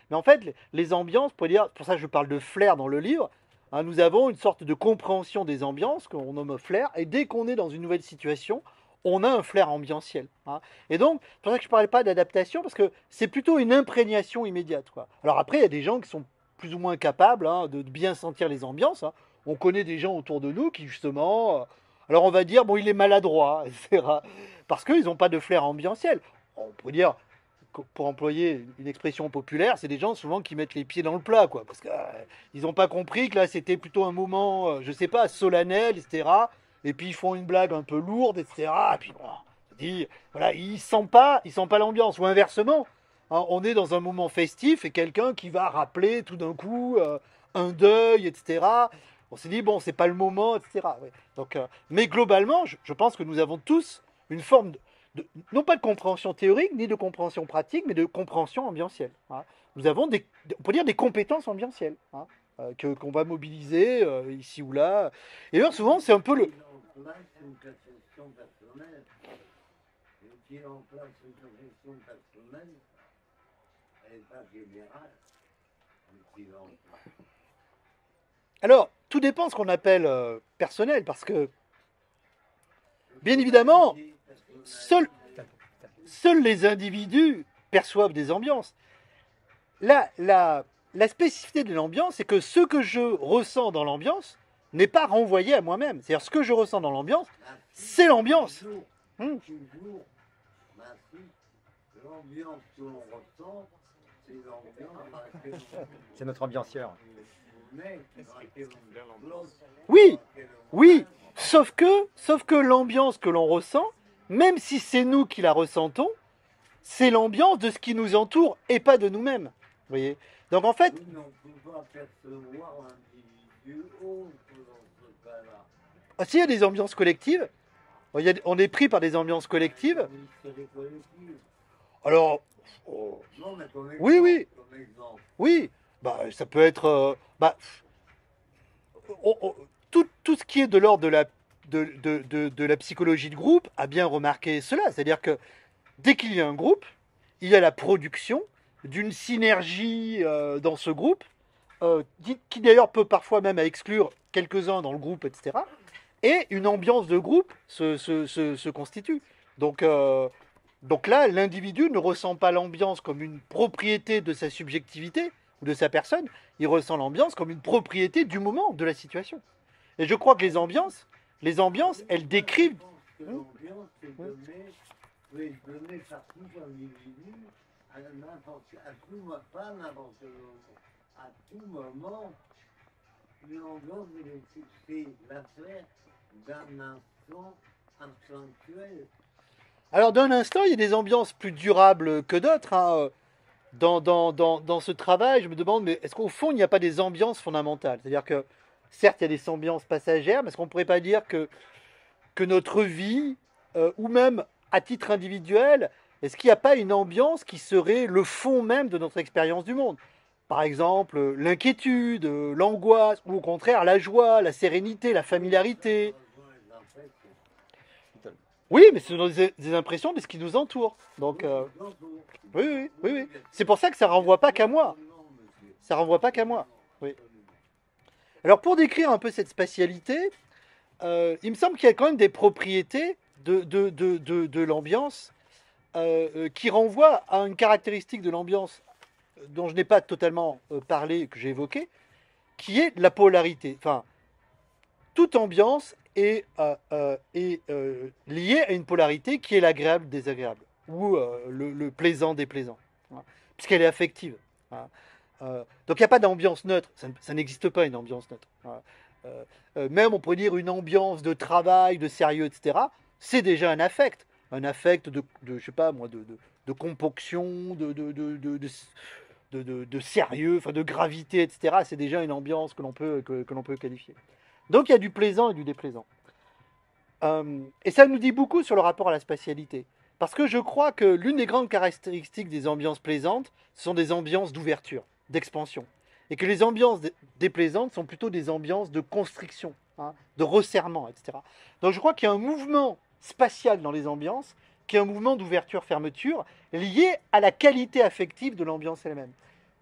Mais en fait, les ambiances, pour dire, pour ça que je parle de flair dans le livre, hein, nous avons une sorte de compréhension des ambiances qu'on nomme flair, et dès qu'on est dans une nouvelle situation, on a un flair ambientiel. Hein. Et donc, c'est pour ça que je ne parlais pas d'adaptation, parce que c'est plutôt une imprégnation immédiate. Quoi. Alors après, il y a des gens qui sont plus ou moins capables hein, de bien sentir les ambiances. Hein. On connaît des gens autour de nous qui, justement... alors on va dire, bon, il est maladroit, etc. Parce qu'ils n'ont pas de flair ambientiel. On pourrait dire, pour employer une expression populaire, c'est des gens souvent qui mettent les pieds dans le plat, quoi. Parce qu'ils n'ont pas compris que là, c'était plutôt un moment, je sais pas, solennel, etc. Et puis ils font une blague un peu lourde, etc. Et puis bon, on dit, voilà, ils ne sentent pas l'ambiance. Ou inversement, hein, on est dans un moment festif et quelqu'un qui va rappeler tout d'un coup un deuil, etc. On s'est dit, bon, c'est pas le moment, etc. Ouais. Donc, mais globalement, je pense que nous avons tous une forme non pas de compréhension théorique, ni de compréhension pratique, mais de compréhension ambientielle. Hein. Nous avons on peut dire des compétences ambientielles hein, qu'on va mobiliser ici ou là. Et alors, souvent, c'est un peu le... Là, c'est une perception personnelle. Et qui en place une perception personnelle, elle n'est pas générale. Alors, tout dépend de ce qu'on appelle personnel, parce que, bien évidemment, seuls les individus perçoivent des ambiances. La spécificité de l'ambiance, c'est que ce que je ressens dans l'ambiance n'est pas renvoyé à moi-même. C'est-à-dire, ce que je ressens dans l'ambiance, c'est l'ambiance. Toujours, l'ambiance que l'on ressent, c'est l'ambiance dans laquelle C'est notre ambianceur. Oui, oui, sauf que l'ambiance que l'on ressent, même si c'est nous qui la ressentons, c'est l'ambiance de ce qui nous entoure et pas de nous-mêmes. Vous voyez? Donc en fait... on ne peut pas percevoir l'individu autre dans ce cas-là. S'il y a des ambiances collectives, on est pris par des ambiances collectives. Alors... Non, mais comme exemple, oui. Comme exemple. Oui, bah, ça peut être... tout ce qui est de l'ordre de la psychologie de groupe a bien remarqué cela. C'est-à-dire que dès qu'il y a un groupe, il y a la production d'une synergie dans ce groupe, qui d'ailleurs peut parfois même exclure quelques-uns dans le groupe, etc. Et une ambiance de groupe se constitue. Donc là, l'individu ne ressent pas l'ambiance comme une propriété de sa subjectivité ou de sa personne, il ressent l'ambiance comme une propriété du moment, de la situation. Et je crois que les ambiances, elles décrivent... L'ambiance est donnée peut être donné par tout individu à pas n'importe quel moment. À tout moment, une ambiance c'est l'affaire d'un instant instinctuel. Alors d'un instant, il y a des ambiances plus durables que d'autres, hein. Dans ce travail, je me demande, mais est-ce qu'au fond, il n'y a pas des ambiances fondamentales? C'est-à-dire que, certes, il y a des ambiances passagères, mais est-ce qu'on ne pourrait pas dire que notre vie, ou même à titre individuel, est-ce qu'il n'y a pas une ambiance qui serait le fond même de notre expérience du monde? Par exemple, l'inquiétude, l'angoisse, ou au contraire la joie, la sérénité, la familiarité. Oui, mais ce sont des impressions de ce qui nous entoure. Donc, oui. C'est pour ça que ça renvoie pas qu'à moi. Ça renvoie pas qu'à moi. Oui. Alors, pour décrire un peu cette spatialité, il me semble qu'il y a quand même des propriétés de l'ambiance qui renvoient à une caractéristique de l'ambiance dont je n'ai pas totalement parlé, que j'ai évoqué, qui est la polarité. Enfin, toute ambiance est liée à une polarité qui est l'agréable désagréable, ou le plaisant déplaisant, hein, puisqu'elle est affective. Hein. Donc il n'y a pas d'ambiance neutre, ça n'existe pas une ambiance neutre. Hein. Même on pourrait dire une ambiance de travail, de sérieux, etc. C'est déjà un affect je sais pas moi, de componction, de sérieux, enfin de gravité, etc. C'est déjà une ambiance que l'on peut qualifier. Donc il y a du plaisant et du déplaisant. Et ça nous dit beaucoup sur le rapport à la spatialité. Parce que je crois que l'une des grandes caractéristiques des ambiances plaisantes, ce sont des ambiances d'ouverture, d'expansion. Et que les ambiances déplaisantes sont plutôt des ambiances de constriction, hein, de resserrement, etc. Donc je crois qu'il y a un mouvement spatial dans les ambiances, qui est un mouvement d'ouverture-fermeture, lié à la qualité affective de l'ambiance elle-même.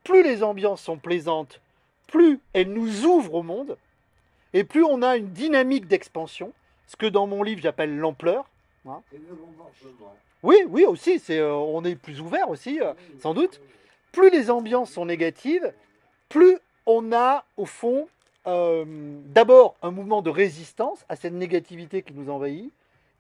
Plus les ambiances sont plaisantes, plus elles nous ouvrent au monde, et plus on a une dynamique d'expansion, ce que dans mon livre j'appelle l'ampleur. Hein. Et le comportement. Oui, aussi, on est plus ouvert aussi, sans doute. Plus les ambiances sont négatives, plus on a, au fond, d'abord un mouvement de résistance à cette négativité qui nous envahit,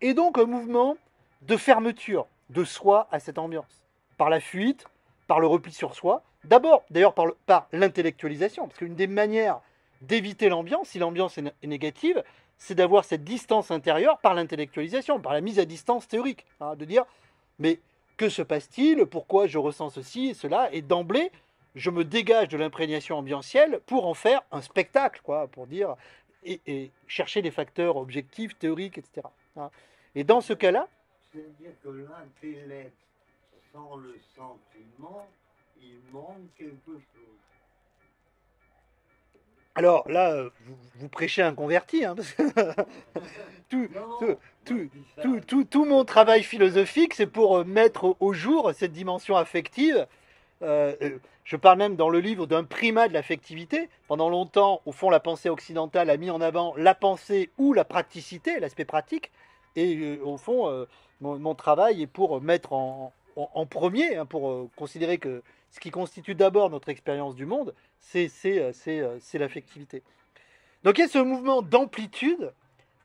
et donc un mouvement de fermeture de soi à cette ambiance, par la fuite, par le repli sur soi, d'abord, d'ailleurs, par l'intellectualisation, parce qu'une des manières d'éviter l'ambiance, si l'ambiance est négative, c'est d'avoir cette distance intérieure par l'intellectualisation, par la mise à distance théorique, hein, de dire, mais que se passe-t-il, pourquoi je ressens ceci et cela, et d'emblée, je me dégage de l'imprégnation ambientielle pour en faire un spectacle, quoi, pour dire, et chercher des facteurs objectifs, théoriques, etc. Hein. Et dans ce cas-là, c'est-à-dire que l'intellect, sans le sentiment, il manque quelque chose. alors là, vous prêchez un converti, hein, parce que tout, Non, tout mon travail philosophique, c'est pour mettre au jour cette dimension affective. Je parle même dans le livre d'un primat de l'affectivité. Pendant longtemps, au fond, la pensée occidentale a mis en avant la pensée ou la praticité, l'aspect pratique. Et au fond, mon travail est pour mettre en premier, hein, pour considérer que ce qui constitue d'abord notre expérience du monde, c'est l'affectivité. Donc il y a ce mouvement d'amplitude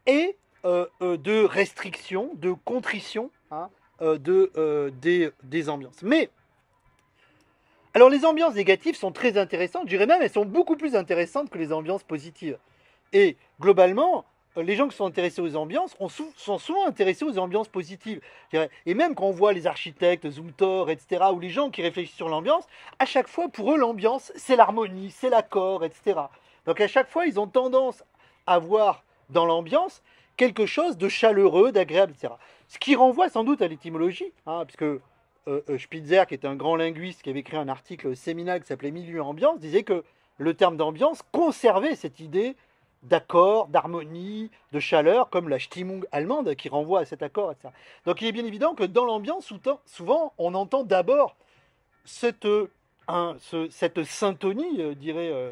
et de restriction, de contrition, hein, des ambiances. Mais, alors les ambiances négatives sont très intéressantes, je dirais même elles sont beaucoup plus intéressantes que les ambiances positives. Et globalement, les gens qui sont intéressés aux ambiances sont souvent intéressés aux ambiances positives. Et même quand on voit les architectes, Zumthor, etc., ou les gens qui réfléchissent sur l'ambiance, à chaque fois, pour eux, l'ambiance, c'est l'harmonie, c'est l'accord, etc. Donc à chaque fois, ils ont tendance à voir dans l'ambiance quelque chose de chaleureux, d'agréable, etc. Ce qui renvoie sans doute à l'étymologie, hein, puisque Spitzer, qui est un grand linguiste, qui avait écrit un article séminal qui s'appelait Milieu et ambiance, disait que le terme d'ambiance conservait cette idée d'accord, d'harmonie, de chaleur, comme la Stimmung allemande qui renvoie à cet accord, etc. Donc il est bien évident que dans l'ambiance, souvent, on entend d'abord cette syntonie, dirait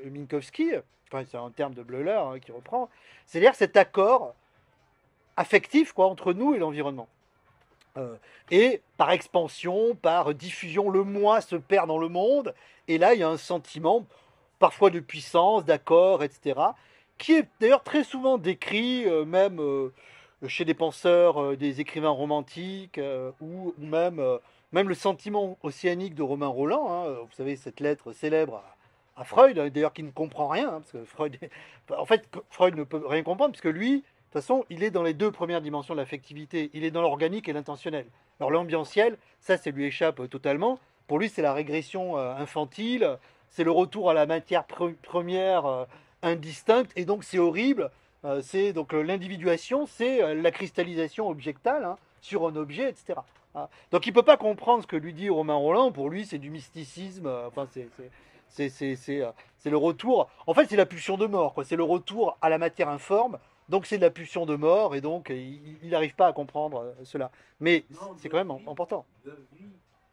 Minkowski, enfin, c'est un terme de Bleuler, hein, qui reprend, c'est-à-dire cet accord affectif, quoi, entre nous et l'environnement. Et par expansion, par diffusion, le moi se perd dans le monde, et là il y a un sentiment parfois de puissance, d'accord, etc., qui est d'ailleurs très souvent décrit, même chez des penseurs, des écrivains romantiques, ou même le sentiment océanique de Romain Rolland, hein, vous savez, cette lettre célèbre à Freud, hein, d'ailleurs qui ne comprend rien, hein, parce que en fait, Freud ne peut rien comprendre, puisque lui, de toute façon, il est dans les deux premières dimensions de l'affectivité, il est dans l'organique et l'intentionnel. Alors l'ambientiel, ça lui échappe totalement. Pour lui, c'est la régression infantile, c'est le retour à la matière première indistincte, et donc c'est horrible. C'est donc l'individuation, c'est la cristallisation objectale, hein, sur un objet, etc. Hein. Donc il ne peut pas comprendre ce que lui dit Romain Rolland. Pour lui, c'est du mysticisme. Enfin, c'est le retour. En fait, c'est la pulsion de mort, quoi. C'est le retour à la matière informe. Donc c'est de la pulsion de mort, et donc il n'arrive pas à comprendre cela. Mais Non, c'est quand même important. de vie,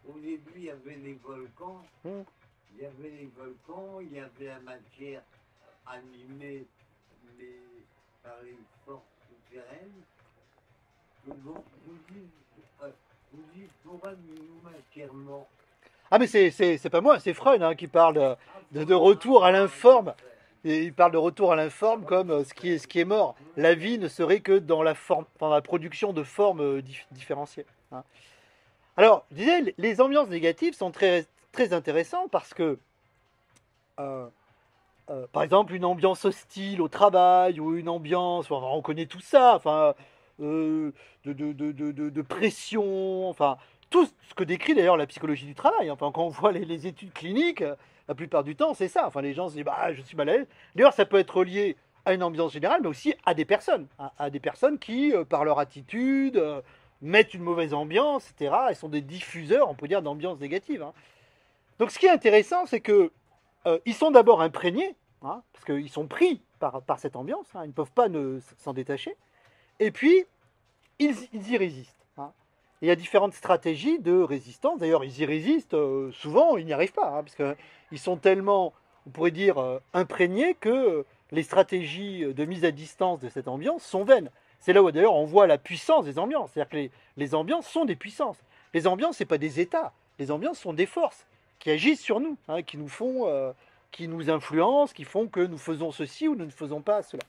au début, il y avait les volcans. Hmm. Il y avait les volcans, il y avait la matière animée par les forces souterraines. Donc, vous dites pour nous matière morte. Ah, mais c'est pas moi, c'est Freud, hein, qui parle de retour à l'informe. Et il parle de retour à l'informe comme ce qui est mort. La vie ne serait que dans dans la production de formes différenciées. Hein. Alors, je disais, les ambiances négatives sont très, très intéressantes parce que, euh, par exemple, une ambiance hostile au travail ou une ambiance, enfin, on connaît tout ça, enfin, de pression, enfin, tout ce que décrit d'ailleurs la psychologie du travail. Enfin, quand on voit les études cliniques, la plupart du temps, c'est ça. Enfin, les gens se disent, bah, je suis mal à l'aise. D'ailleurs, ça peut être lié à une ambiance générale, mais aussi à des personnes, à des personnes qui, par leur attitude, mettent une mauvaise ambiance, etc. Elles sont des diffuseurs, on peut dire, d'ambiance négative. Hein. Donc, ce qui est intéressant, c'est que ils sont d'abord imprégnés, hein, parce qu'ils sont pris par cette ambiance, hein, ils ne peuvent pas s'en détacher, et puis ils y résistent. Hein. Il y a différentes stratégies de résistance, d'ailleurs ils y résistent, souvent ils n'y arrivent pas, hein, parce qu'ils sont tellement, on pourrait dire, imprégnés que les stratégies de mise à distance de cette ambiance sont vaines. C'est là où d'ailleurs on voit la puissance des ambiances, c'est-à-dire que les ambiances sont des puissances. Les ambiances, ce n'est pas des états, les ambiances sont des forces qui agissent sur nous, hein, qui nous font, qui nous influencent, qui font que nous faisons ceci ou nous ne faisons pas cela.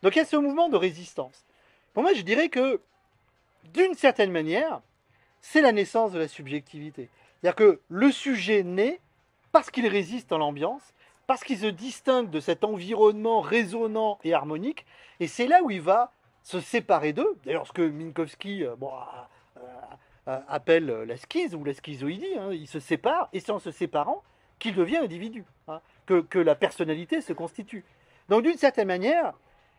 Donc il y a ce mouvement de résistance. Pour moi, je dirais que, d'une certaine manière, c'est la naissance de la subjectivité. C'est-à-dire que le sujet naît parce qu'il résiste à l'ambiance, parce qu'il se distingue de cet environnement résonnant et harmonique, et c'est là où il va se séparer d'eux. D'ailleurs, ce que Minkowski appelle la schise ou la schizoïdie, hein, il se sépare, et c'est en se séparant qu'il devient individu, hein, que la personnalité se constitue. Donc d'une certaine manière,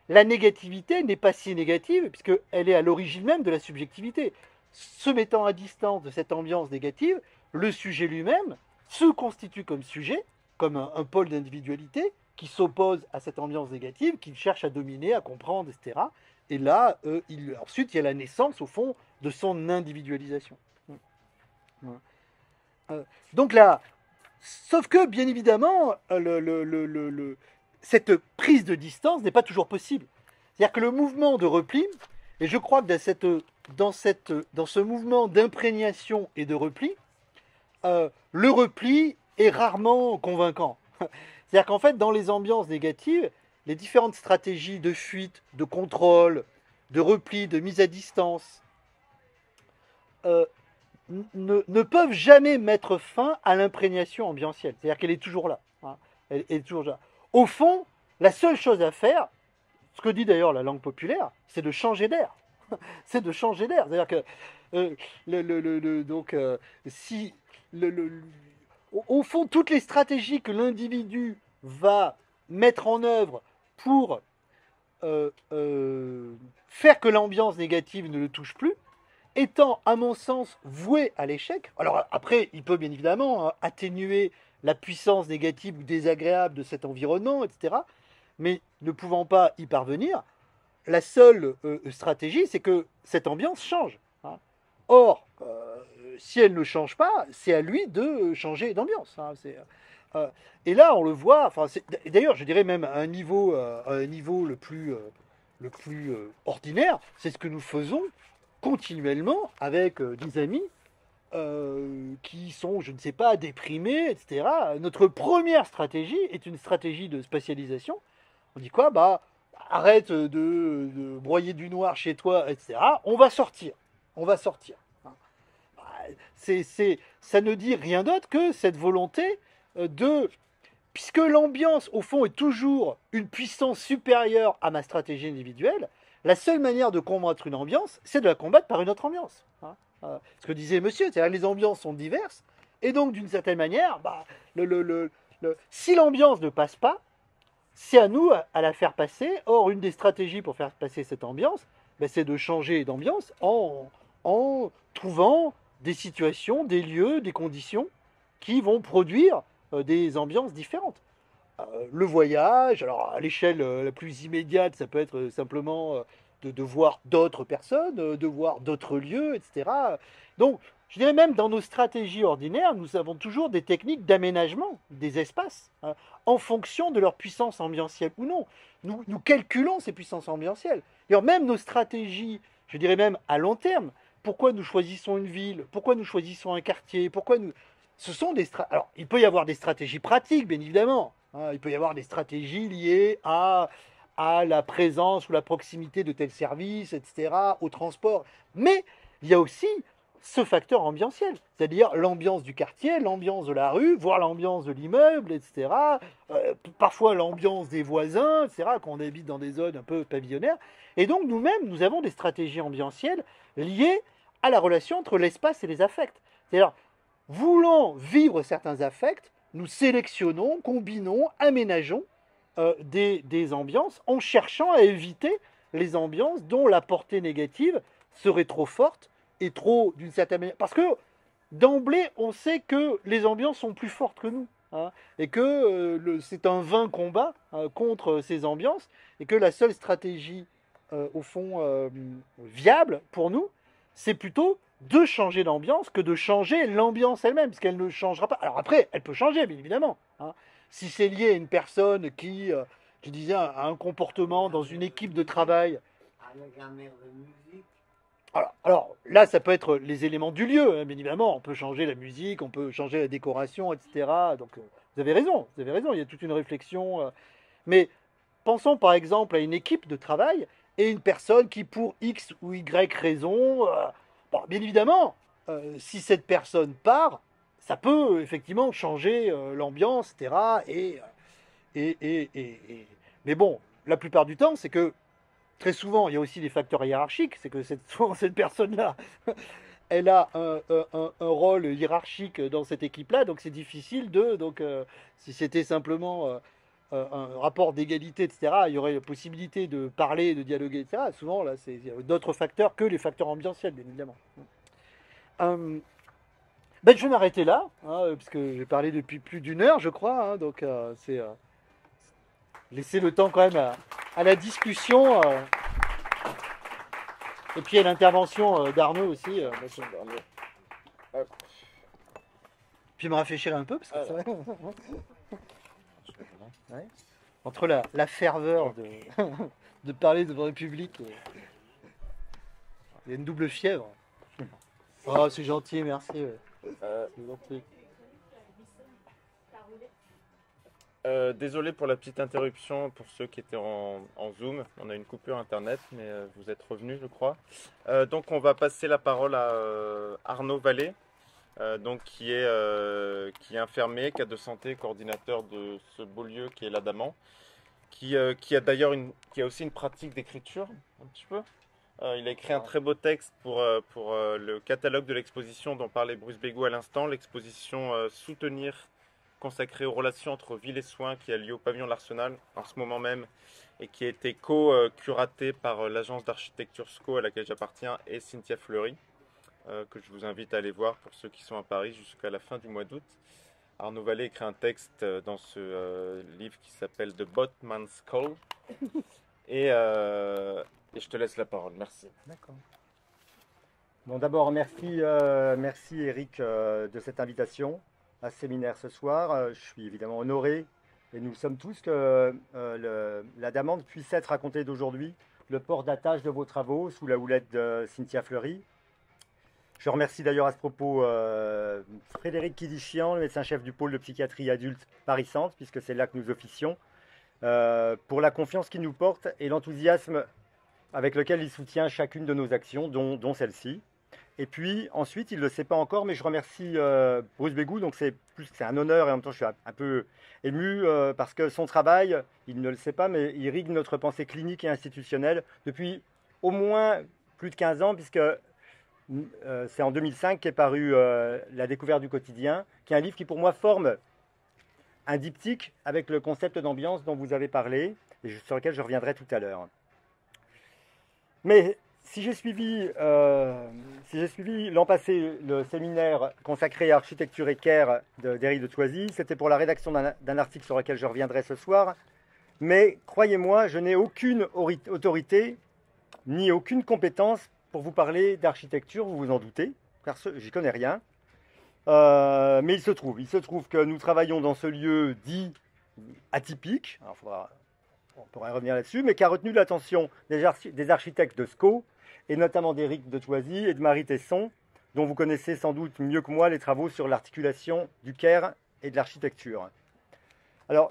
la négativité n'est pas si négative, puisqu'elle est à l'origine même de la subjectivité. Se mettant à distance de cette ambiance négative, le sujet lui-même se constitue comme sujet, comme un pôle d'individualité, qui s'oppose à cette ambiance négative, qu'il cherche à dominer, à comprendre, etc. Et là, ensuite, il y a la naissance, au fond, de son individualisation. Donc là, sauf que, bien évidemment, cette prise de distance n'est pas toujours possible. C'est-à-dire que le mouvement de repli, et je crois que dans ce mouvement d'imprégnation et de repli, le repli est rarement convaincant. C'est-à-dire qu'en fait, dans les ambiances négatives, les différentes stratégies de fuite, de contrôle, de repli, de mise à distance, ne peuvent jamais mettre fin à l'imprégnation ambientielle. C'est-à-dire qu'elle est toujours là. Hein. Elle est toujours là. Au fond, la seule chose à faire, ce que dit d'ailleurs la langue populaire, c'est de changer d'air. C'est de changer d'air. C'est-à-dire que au fond, toutes les stratégies que l'individu va mettre en œuvre pour faire que l'ambiance négative ne le touche plus, étant, à mon sens, voué à l'échec. Alors après, il peut bien évidemment atténuer la puissance négative ou désagréable de cet environnement, etc. Mais ne pouvant pas y parvenir, la seule stratégie, c'est que cette ambiance change. Hein. Or, si elle ne change pas, c'est à lui de changer d'ambiance. Hein. Et là, on le voit. D'ailleurs, je dirais même à un niveau le plus ordinaire, c'est ce que nous faisons continuellement avec des amis qui sont, je ne sais pas, déprimés, etc. Notre première stratégie est une stratégie de spatialisation. On dit quoi? Bah, arrête de broyer du noir chez toi, etc. On va sortir. On va sortir. Ça ne dit rien d'autre que cette volonté de... Puisque l'ambiance, au fond, est toujours une puissance supérieure à ma stratégie individuelle, la seule manière de combattre une ambiance, c'est de la combattre par une autre ambiance. Ce que disait monsieur, c'est-à-dire que les ambiances sont diverses, et donc d'une certaine manière, si l'ambiance ne passe pas, c'est à nous à la faire passer. Or, une des stratégies pour faire passer cette ambiance, c'est de changer d'ambiance en trouvant des situations, des lieux, des conditions qui vont produire des ambiances différentes. Le voyage, alors à l'échelle la plus immédiate, ça peut être simplement de voir d'autres personnes, de voir d'autres lieux, etc. Donc, je dirais même dans nos stratégies ordinaires, nous avons toujours des techniques d'aménagement des espaces en fonction de leur puissance ambientielle ou non. Nous calculons ces puissances ambientielles. D'ailleurs, même nos stratégies, je dirais même à long terme, pourquoi nous choisissons une ville, pourquoi nous choisissons un quartier, pourquoi nous... Ce sont des Alors, il peut y avoir des stratégies pratiques, bien évidemment. Il peut y avoir des stratégies liées à la présence ou la proximité de tel service, etc., au transport. Mais il y a aussi ce facteur ambientiel, c'est-à-dire l'ambiance du quartier, l'ambiance de la rue, voire l'ambiance de l'immeuble, etc. Parfois l'ambiance des voisins, etc., quand on habite dans des zones un peu pavillonnaires. Et donc nous-mêmes, nous avons des stratégies ambientielles liées à la relation entre l'espace et les affects. C'est-à-dire, voulant vivre certains affects, nous sélectionnons, combinons, aménageons des ambiances en cherchant à éviter les ambiances dont la portée négative serait trop forte et trop, d'une certaine manière... Parce que d'emblée, on sait que les ambiances sont plus fortes que nous. Et que c'est un vain combat contre ces ambiances, et que la seule stratégie, au fond, viable pour nous, c'est plutôt de changer d'ambiance que de changer l'ambiance elle-même, parce qu'elle ne changera pas. Alors après, elle peut changer, bien évidemment. Si c'est lié à une personne qui, je disais, a un comportement dans une équipe de travail. Avec un air de musique. Alors là, ça peut être les éléments du lieu, bien évidemment. On peut changer la musique, on peut changer la décoration, etc. Donc vous avez raison, il y a toute une réflexion. Mais pensons par exemple à une équipe de travail et une personne qui, pour X ou Y raison, bien évidemment, si cette personne part, ça peut effectivement changer l'ambiance, etc. Mais bon, la plupart du temps, c'est que très souvent, il y a aussi des facteurs hiérarchiques. C'est que cette personne-là, elle a un rôle hiérarchique dans cette équipe-là, donc c'est difficile de... Donc, si c'était simplement un rapport d'égalité, etc., il y aurait la possibilité de parler, de dialoguer, etc. Souvent, là, il y a d'autres facteurs que les facteurs ambientiels, bien évidemment. Je vais m'arrêter là, parce que j'ai parlé depuis plus d'une heure, je crois. Donc, c'est laisser le temps quand même à la discussion. Et puis à l'intervention d'Arnaud aussi. Puis me rafraîchir un peu, parce que c'est vrai. Ouais. Entre la ferveur de parler devant le public, il y a une double fièvre. Oh, c'est gentil, merci. C'est gentil. Désolé pour la petite interruption pour ceux qui étaient en Zoom. On a une coupure internet, mais vous êtes revenus, je crois. Donc, on va passer la parole à Arnaud Vallée, qui est infirmier, cadre de santé, coordinateur de ce beau lieu qui est l'Adamant, qui a aussi une pratique d'écriture, un petit peu. Il a écrit un très beau texte pour le catalogue de l'exposition dont parlait Bruce Bégou à l'instant, l'exposition Soutenir, consacrée aux relations entre ville et soins, qui a lieu au pavillon de l'Arsenal en ce moment même et qui a été co-curatée par l'agence d'architecture SCO à laquelle j'appartiens et Cynthia Fleury, que je vous invite à aller voir pour ceux qui sont à Paris jusqu'à la fin du mois d'août. Arnaud Vallée écrit un texte dans ce livre qui s'appelle The Boatman's Call et je te laisse la parole. Merci. D'accord. Bon, d'abord, merci Eric de cette invitation à ce séminaire ce soir. Je suis évidemment honoré, et nous le sommes tous, que la Damande puisse être racontée d'aujourd'hui, le port d'attache de vos travaux sous la houlette de Cynthia Fleury. Je remercie d'ailleurs à ce propos Frédéric Kidichian, le médecin-chef du pôle de psychiatrie adulte Paris-Centre, puisque c'est là que nous officions, pour la confiance qu'il nous porte et l'enthousiasme avec lequel il soutient chacune de nos actions, dont celle-ci. Et puis ensuite, il ne le sait pas encore, mais je remercie Bruce Bégou, donc c'est un honneur et en même temps je suis un peu ému parce que son travail, il ne le sait pas, mais il irrigue notre pensée clinique et institutionnelle depuis au moins plus de 15 ans, puisque c'est en 2005 qu'est paru La découverte du quotidien, qui est un livre qui pour moi forme un diptyque avec le concept d'ambiance dont vous avez parlé, et sur lequel je reviendrai tout à l'heure. Mais si j'ai suivi l'an passé le séminaire consacré à architecture équerre d'Éric de Thoisy, c'était pour la rédaction d'un article sur lequel je reviendrai ce soir. Mais croyez-moi, je n'ai aucune autorité ni aucune compétence pour vous parler d'architecture, vous vous en doutez, car j'y connais rien. Mais il se trouve que nous travaillons dans ce lieu dit atypique. Alors, on pourrait revenir là-dessus, mais qui a retenu l'attention des architectes de SCO, et notamment d'Éric de Thoisy et de Marie Tesson, dont vous connaissez sans doute mieux que moi les travaux sur l'articulation du Caire et de l'architecture. Alors,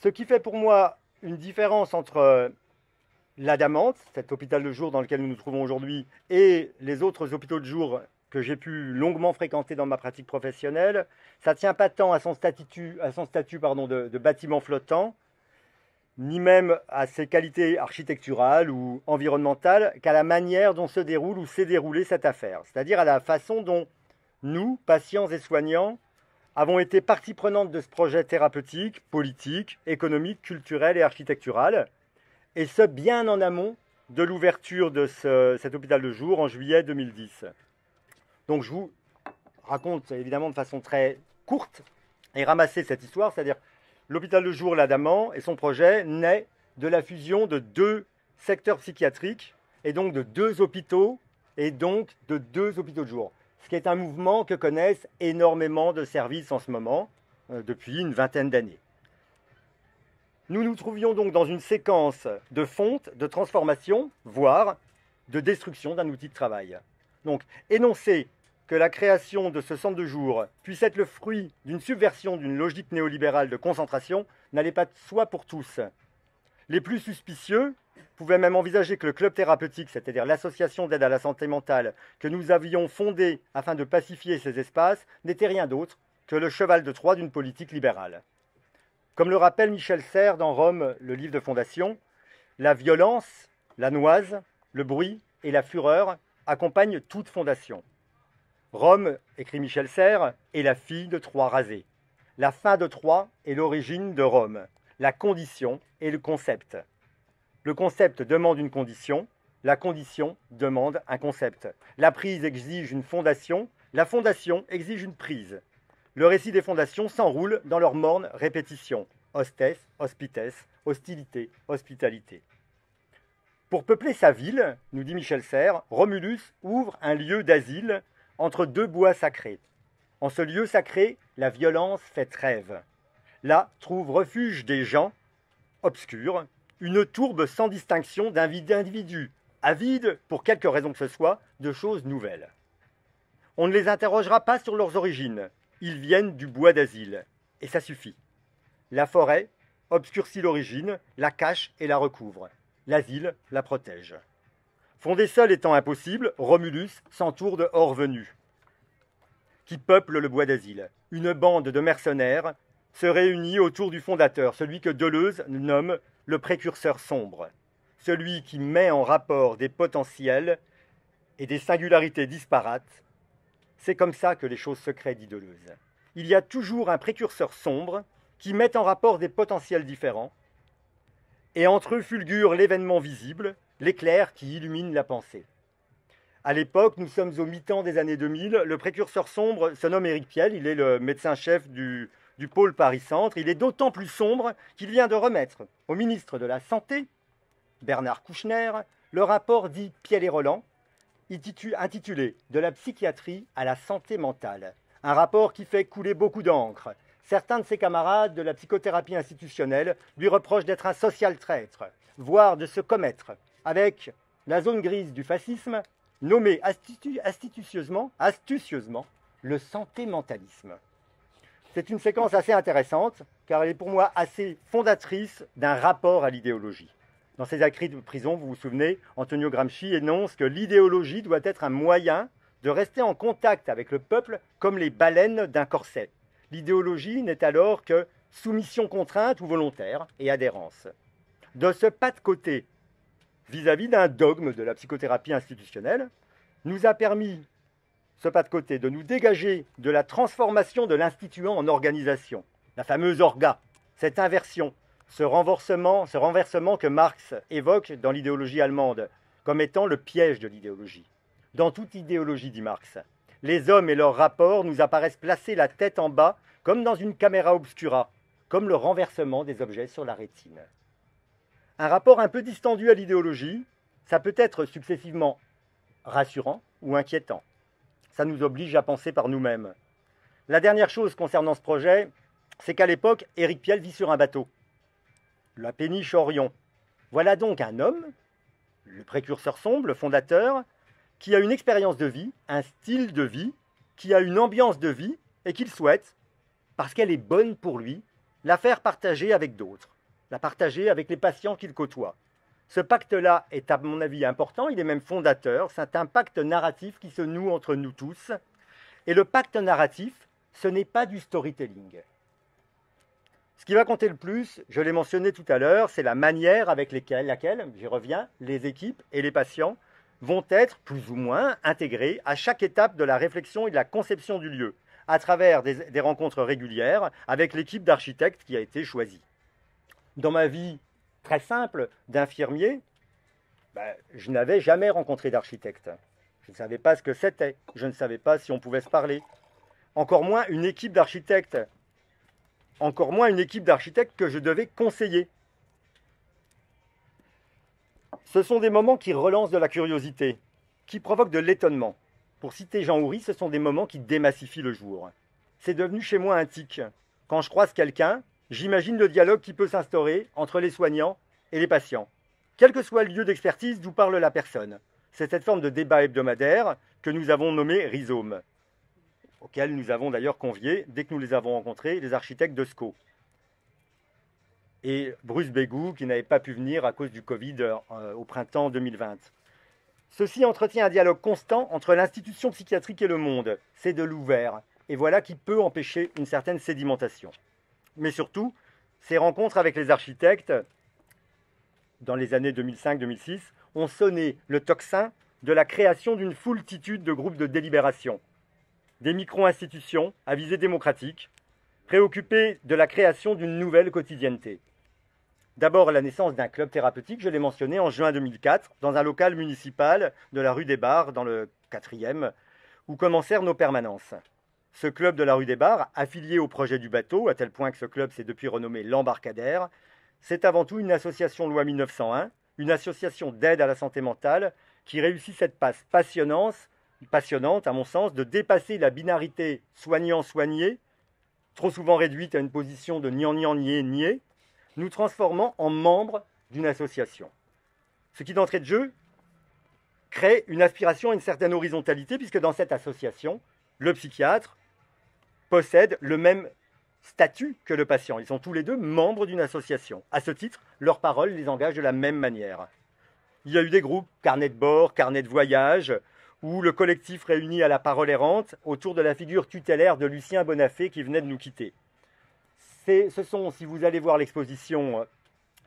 ce qui fait pour moi une différence entre l'Adamante, cet hôpital de jour dans lequel nous nous trouvons aujourd'hui, et les autres hôpitaux de jour que j'ai pu longuement fréquenter dans ma pratique professionnelle, ça ne tient pas tant à son statut de bâtiment flottant, ni même à ses qualités architecturales ou environnementales, qu'à la manière dont se déroule ou s'est déroulée cette affaire. C'est-à-dire à la façon dont nous, patients et soignants, avons été partie prenante de ce projet thérapeutique, politique, économique, culturel et architectural, et ce bien en amont de l'ouverture de cet hôpital de jour en juillet 2010. Donc je vous raconte évidemment de façon très courte et ramassée cette histoire, c'est-à-dire l'hôpital de jour l'Adamant et son projet naît de la fusion de deux secteurs psychiatriques et donc de deux hôpitaux de jour. Ce qui est un mouvement que connaissent énormément de services en ce moment, depuis une vingtaine d'années. Nous nous trouvions donc dans une séquence de fonte, de transformation, voire de destruction d'un outil de travail. Donc, énoncer que la création de ce centre de jour puisse être le fruit d'une subversion d'une logique néolibérale de concentration n'allait pas de soi pour tous. Les plus suspicieux pouvaient même envisager que le club thérapeutique, c'est-à-dire l'association d'aide à la santé mentale que nous avions fondée afin de pacifier ces espaces, n'était rien d'autre que le cheval de Troie d'une politique libérale. Comme le rappelle Michel Serres dans Rome, le livre de fondation, la violence, la noise, le bruit et la fureur accompagnent toute fondation. Rome, écrit Michel Serres, est la fille de Troie rasée. La fin de Troie est l'origine de Rome. La condition est le concept. Le concept demande une condition, la condition demande un concept. La prise exige une fondation, la fondation exige une prise. Le récit des fondations s'enroule dans leur morne répétition. Hostes, hospites, hostilité, hospitalité. Pour peupler sa ville, nous dit Michel Serres, Romulus ouvre un lieu d'asile entre deux bois sacrés. En ce lieu sacré, la violence fait trêve. Là trouve refuge des gens obscurs, une tourbe sans distinction d'individus, avides, pour quelque raison que ce soit, de choses nouvelles. On ne les interrogera pas sur leurs origines. Ils viennent du bois d'asile. Et ça suffit. La forêt obscurcit l'origine, la cache et la recouvre. L'asile la protège. Fonder seul étant impossible, Romulus s'entoure de hors-venus qui peuplent le bois d'asile. Une bande de mercenaires se réunit autour du fondateur, celui que Deleuze nomme le précurseur sombre, celui qui met en rapport des potentiels et des singularités disparates. C'est comme ça que les choses se créent, dit Deleuze. Il y a toujours un précurseur sombre qui met en rapport des potentiels différents, et entre eux fulgure l'événement visible, l'éclair qui illumine la pensée. À l'époque, nous sommes au mi-temps des années 2000, le précurseur sombre se nomme Éric Piel, il est le médecin-chef du pôle Paris-Centre. Il est d'autant plus sombre qu'il vient de remettre au ministre de la Santé, Bernard Kouchner, le rapport dit Piel et Roland, intitulé « De la psychiatrie à la santé mentale ». Un rapport qui fait couler beaucoup d'encre. Certains de ses camarades de la psychothérapie institutionnelle lui reprochent d'être un social traître, voire de se commettre avec la zone grise du fascisme, nommée astucieusement le santé-mentalisme. C'est une séquence assez intéressante, car elle est pour moi assez fondatrice d'un rapport à l'idéologie. Dans ses écrits de prison, vous vous souvenez, Antonio Gramsci énonce que l'idéologie doit être un moyen de rester en contact avec le peuple comme les baleines d'un corset. L'idéologie n'est alors que soumission contrainte ou volontaire et adhérence. De ce pas de côté vis-à-vis d'un dogme de la psychothérapie institutionnelle, nous a permis ce pas de côté de nous dégager de la transformation de l'instituant en organisation, la fameuse orga, cette inversion, ce renversement que Marx évoque dans l'idéologie allemande comme étant le piège de l'idéologie. Dans toute idéologie, dit Marx, les hommes et leurs rapports nous apparaissent placés la tête en bas comme dans une caméra obscura, comme le renversement des objets sur la rétine. Un rapport un peu distendu à l'idéologie, ça peut être successivement rassurant ou inquiétant. Ça nous oblige à penser par nous-mêmes. La dernière chose concernant ce projet, c'est qu'à l'époque, Éric Piel vit sur un bateau, la péniche Orion. Voilà donc un homme, le précurseur sombre, le fondateur, qui a une expérience de vie, un style de vie, qui a une ambiance de vie et qu'il souhaite, parce qu'elle est bonne pour lui, la faire partager avec d'autres, la partager avec les patients qu'il côtoie. Ce pacte-là est à mon avis important, il est même fondateur, c'est un pacte narratif qui se noue entre nous tous. Et le pacte narratif, ce n'est pas du storytelling. Ce qui va compter le plus, je l'ai mentionné tout à l'heure, c'est la manière avec laquelle, j'y reviens, les équipes et les patients vont être plus ou moins intégrés à chaque étape de la réflexion et de la conception du lieu, à travers des rencontres régulières avec l'équipe d'architectes qui a été choisie. Dans ma vie très simple d'infirmier, je n'avais jamais rencontré d'architecte. Je ne savais pas ce que c'était, je ne savais pas si on pouvait se parler. Encore moins une équipe d'architectes que je devais conseiller. Ce sont des moments qui relancent de la curiosité, qui provoquent de l'étonnement. Pour citer Jean Houry, ce sont des moments qui démassifient le jour. C'est devenu chez moi un tic. Quand je croise quelqu'un, j'imagine le dialogue qui peut s'instaurer entre les soignants et les patients. Quel que soit le lieu d'expertise d'où parle la personne. C'est cette forme de débat hebdomadaire que nous avons nommé rhizome, auquel nous avons d'ailleurs convié, dès que nous les avons rencontrés, les architectes de SCO. Et Bruce Bégou, qui n'avait pas pu venir à cause du Covid au printemps 2020. Ceci entretient un dialogue constant entre l'institution psychiatrique et le monde. C'est de l'ouvert. Et voilà qui peut empêcher une certaine sédimentation. Mais surtout, ces rencontres avec les architectes, dans les années 2005-2006, ont sonné le tocsin de la création d'une foultitude de groupes de délibération. Des micro-institutions à visée démocratique, préoccupées de la création d'une nouvelle quotidienneté. D'abord, la naissance d'un club thérapeutique, je l'ai mentionné en juin 2004, dans un local municipal de la rue des Bars, dans le 4e, où commencèrent nos permanences. Ce club de la rue des Bars, affilié au projet du bateau, à tel point que ce club s'est depuis renommé l'Embarcadère, c'est avant tout une association loi 1901, une association d'aide à la santé mentale, qui réussit cette passe passionnante, à mon sens, de dépasser la binarité soignant-soigné, trop souvent réduite à une position de nian-nian-nié-nié, nous transformant en membres d'une association. Ce qui, d'entrée de jeu, crée une aspiration à une certaine horizontalité, puisque dans cette association, le psychiatre possède le même statut que le patient. Ils sont tous les deux membres d'une association. À ce titre, leurs paroles les engagent de la même manière. Il y a eu des groupes, carnet de bord, carnet de voyage, où le collectif réuni à la parole errante autour de la figure tutélaire de Lucien Bonafé qui venait de nous quitter. Ce sont, si vous allez voir l'exposition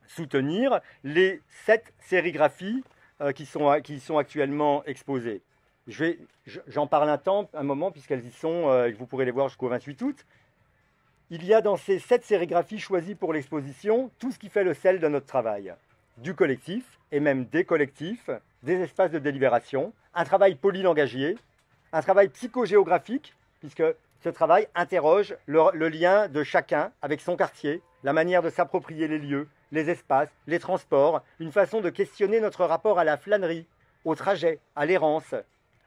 Soutenir, les 7 sérigraphies qui sont actuellement exposées. J'en parle un moment, puisqu'elles y sont, vous pourrez les voir jusqu'au 28 août. Il y a dans ces 7 sérigraphies choisies pour l'exposition tout ce qui fait le sel de notre travail. Du collectif, et même des collectifs, des espaces de délibération, un travail polylangagier, un travail psychogéographique, puisque ce travail interroge le lien de chacun avec son quartier, la manière de s'approprier les lieux, les espaces, les transports, une façon de questionner notre rapport à la flânerie, au trajet, à l'errance.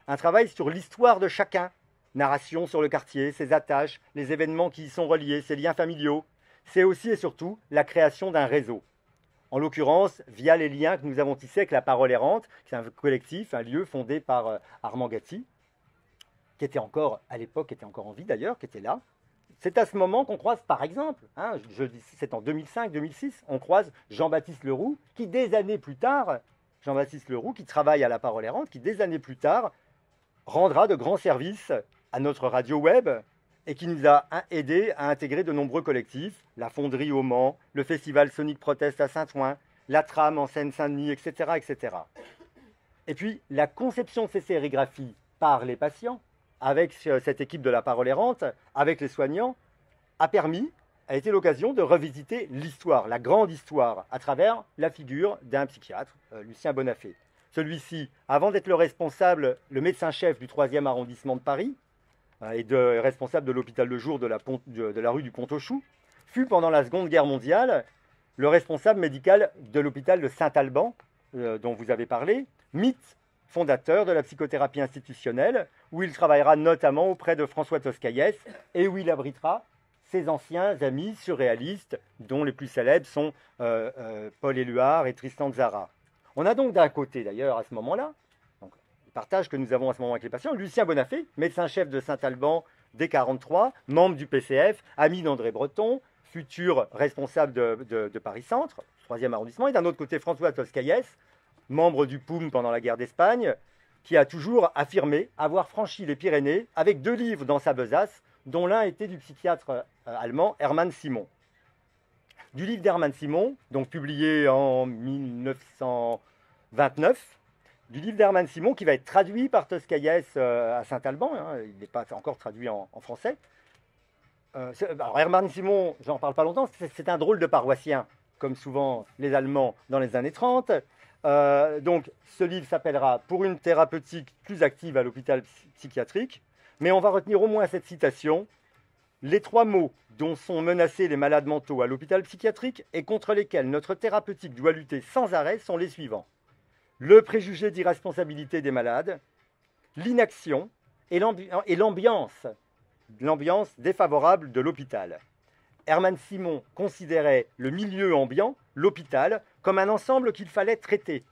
Un travail sur l'histoire de chacun, narration sur le quartier, ses attaches, les événements qui y sont reliés, ses liens familiaux. C'est aussi et surtout la création d'un réseau. En l'occurrence, via les liens que nous avons tissés avec la Parole Errante, c'est un collectif, un lieu fondé par Armand Gatti, qui était encore, à l'époque, était encore en vie d'ailleurs, qui était là. C'est à ce moment qu'on croise, par exemple, hein, c'est en 2005-2006, on croise Jean-Baptiste Leroux, qui des années plus tard, Jean-Baptiste Leroux, qui travaille à La Parole Errante, qui des années plus tard rendra de grands services à notre radio web et qui nous a aidé à intégrer de nombreux collectifs, la Fonderie au Mans, le Festival Sonic Protest à Saint-Ouen, la Tram en Seine-Saint-Denis, etc., etc. Et puis, la conception de ces sérigraphies par les patients, avec cette équipe de La Parole Errante, avec les soignants, a été l'occasion de revisiter l'histoire, la grande histoire, à travers la figure d'un psychiatre, Lucien Bonafé. Celui-ci, avant d'être le médecin-chef du 3e arrondissement de Paris, et responsable de l'hôpital de jour de la rue du Pont-aux-Choux, fut pendant la Seconde Guerre mondiale le responsable médical de l'hôpital de Saint-Alban, dont vous avez parlé, mythe fondateur de la psychothérapie institutionnelle, où il travaillera notamment auprès de François Toscaïès et où il abritera ses anciens amis surréalistes, dont les plus célèbres sont Paul Éluard et Tristan Tzara. On a donc d'un côté, d'ailleurs, à ce moment-là, le partage que nous avons à ce moment avec les patients, Lucien Bonafé, médecin-chef de Saint-Alban dès 1943, membre du PCF, ami d'André Breton, futur responsable de Paris-Centre, 3e arrondissement, et d'un autre côté, François Toscaïès, membre du POUM pendant la guerre d'Espagne, qui a toujours affirmé avoir franchi les Pyrénées avec 2 livres dans sa besace, dont l'un était du psychiatre allemand Hermann Simon. Du livre d'Hermann Simon, donc publié en 1929, du livre d'Hermann Simon qui va être traduit par Toscaïès à Saint-Alban, hein, il n'est pas encore traduit en français. Alors Hermann Simon, j'en parle pas longtemps, c'est un drôle de paroissien, comme souvent les Allemands dans les années 30. Donc ce livre s'appellera « Pour une thérapeutique plus active à l'hôpital psychiatrique », mais on va retenir au moins cette citation. Les 3 mots dont sont menacés les malades mentaux à l'hôpital psychiatrique et contre lesquels notre thérapeutique doit lutter sans arrêt sont les suivants. Le préjugé d'irresponsabilité des malades, l'inaction et l'ambiance défavorable de l'hôpital. Hermann Simon considérait le milieu ambiant, l'hôpital, comme un ensemble qu'il fallait traiter.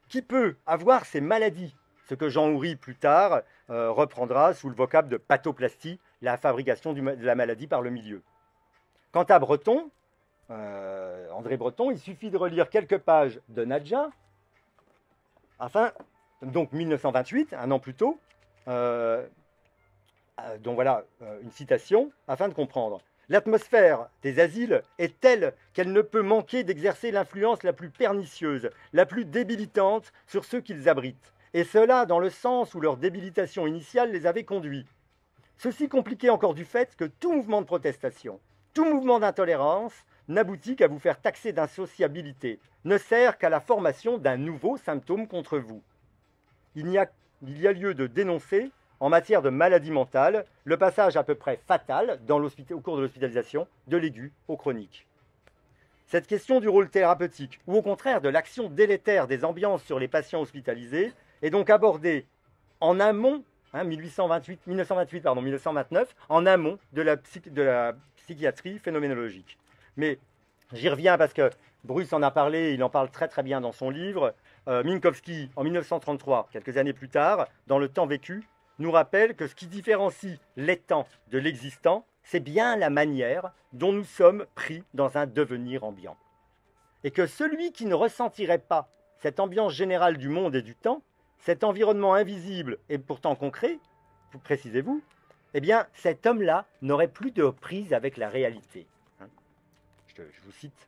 Qui peut avoir ces maladies? Ce que Jean Houry, plus tard, reprendra sous le vocable de pathoplastie, la fabrication de la maladie par le milieu. Quant à Breton, André Breton, il suffit de relire quelques pages de Nadja, donc 1928, un an plus tôt, donc voilà une citation, afin de comprendre. L'atmosphère des asiles est telle qu'elle ne peut manquer d'exercer l'influence la plus pernicieuse, la plus débilitante sur ceux qu'ils abritent, et cela dans le sens où leur débilitation initiale les avait conduits. Ceci compliqué encore du fait que tout mouvement de protestation, tout mouvement d'intolérance n'aboutit qu'à vous faire taxer d'insociabilité, ne sert qu'à la formation d'un nouveau symptôme contre vous. Il y a lieu de dénoncer, en matière de maladie mentale, le passage à peu près fatal au cours de l'hospitalisation de l'aigu au chronique. Cette question du rôle thérapeutique, ou au contraire de l'action délétère des ambiances sur les patients hospitalisés, est donc abordée en amont, 1929, en amont de la psychiatrie phénoménologique. Mais j'y reviens parce que Bruce en a parlé, il en parle très très bien dans son livre. Minkowski, en 1933, quelques années plus tard, dans Le temps vécu, nous rappelle que ce qui différencie l'étant de l'existant, c'est bien la manière dont nous sommes pris dans un devenir ambiant. Et que celui qui ne ressentirait pas cette ambiance générale du monde et du temps, cet environnement invisible et pourtant concret, précisez-vous, eh bien cet homme-là n'aurait plus de prise avec la réalité. Je vous cite.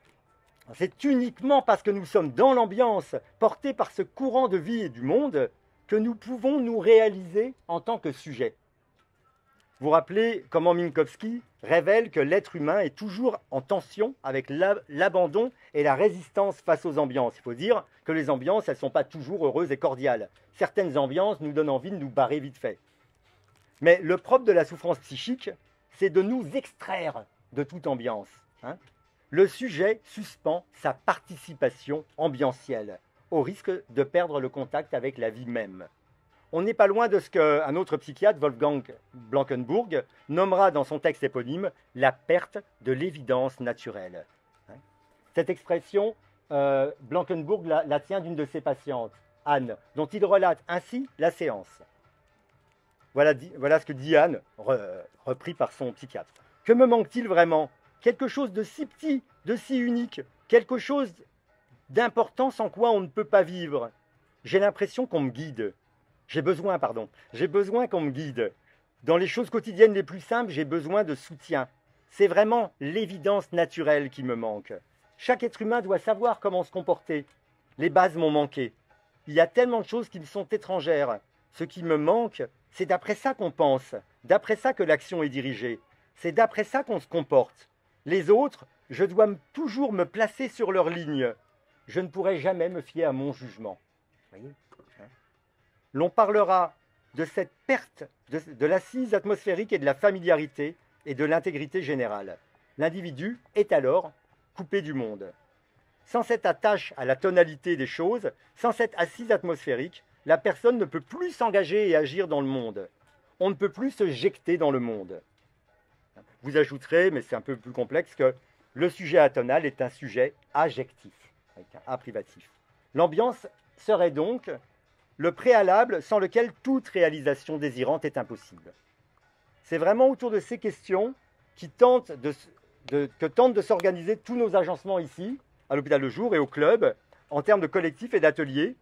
C'est uniquement parce que nous sommes dans l'ambiance, portés par ce courant de vie et du monde, que nous pouvons nous réaliser en tant que sujet. Vous rappelez comment Minkowski révèle que l'être humain est toujours en tension avec l'abandon et la résistance face aux ambiances. Il faut dire que les ambiances, elles ne sont pas toujours heureuses et cordiales. Certaines ambiances nous donnent envie de nous barrer vite fait. Mais le propre de la souffrance psychique, c'est de nous extraire de toute ambiance. Le sujet suspend sa participation ambientielle, au risque de perdre le contact avec la vie même. On n'est pas loin de ce qu'un autre psychiatre, Wolfgang Blankenburg, nommera dans son texte éponyme « la perte de l'évidence naturelle ». Cette expression, Blankenburg la tient d'une de ses patientes, Anne, dont il relate ainsi la séance. Voilà ce que dit Anne, repris par son psychiatre. Que me manque-t-il vraiment? Quelque chose de si petit, de si unique, quelque chose d'important sans quoi on ne peut pas vivre. J'ai l'impression qu'on me guide. J'ai besoin qu'on me guide. Dans les choses quotidiennes les plus simples, j'ai besoin de soutien. C'est vraiment l'évidence naturelle qui me manque. Chaque être humain doit savoir comment se comporter. Les bases m'ont manqué. Il y a tellement de choses qui me sont étrangères. Ce qui me manque, c'est d'après ça qu'on pense, d'après ça que l'action est dirigée. C'est d'après ça qu'on se comporte. Les autres, je dois toujours me placer sur leur ligne. Je ne pourrai jamais me fier à mon jugement. Voyez, hein? L'on parlera de cette perte de l'assise atmosphérique et de la familiarité et de l'intégrité générale. L'individu est alors coupé du monde. Sans cette attache à la tonalité des choses, sans cette assise atmosphérique, la personne ne peut plus s'engager et agir dans le monde. On ne peut plus se jeter dans le monde. Vous ajouterez, mais c'est un peu plus complexe, que le sujet atonal est un sujet ajectif, avec un A privatif. L'ambiance serait donc le préalable sans lequel toute réalisation désirante est impossible. C'est vraiment autour de ces questions que tentent de s'organiser tous nos agencements ici, à l'hôpital Le Jour et au club, en termes de collectifs et d'ateliers,